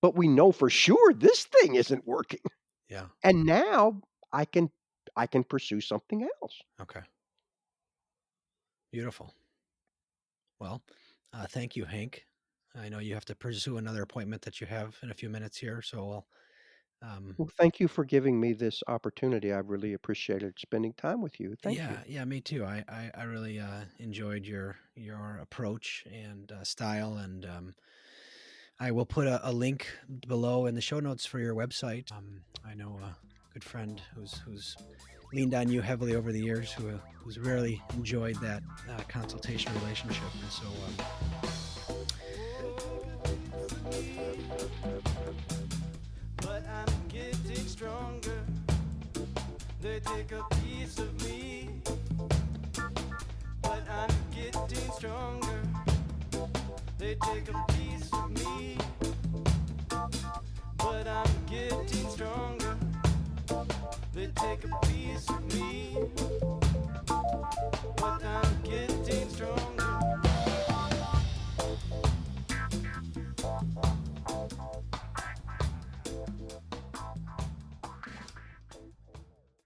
But we know for sure this thing isn't working. Yeah. And now I can I can pursue something else. Okay. Beautiful. Well, thank you, Hank. I know you have to pursue another appointment that you have in a few minutes here, so um, Well, thank you for giving me this opportunity. I really appreciated spending time with you. Thank you. yeah, me too. I really enjoyed your approach and style, and I will put a link below in the show notes for your website. I know a good friend who's leaned on you heavily over the years, who's really enjoyed that consultation relationship, and so But I'm getting stronger. They take a piece of me. But I'm getting stronger. They take a piece of me. But I'm getting stronger. They take a piece of me.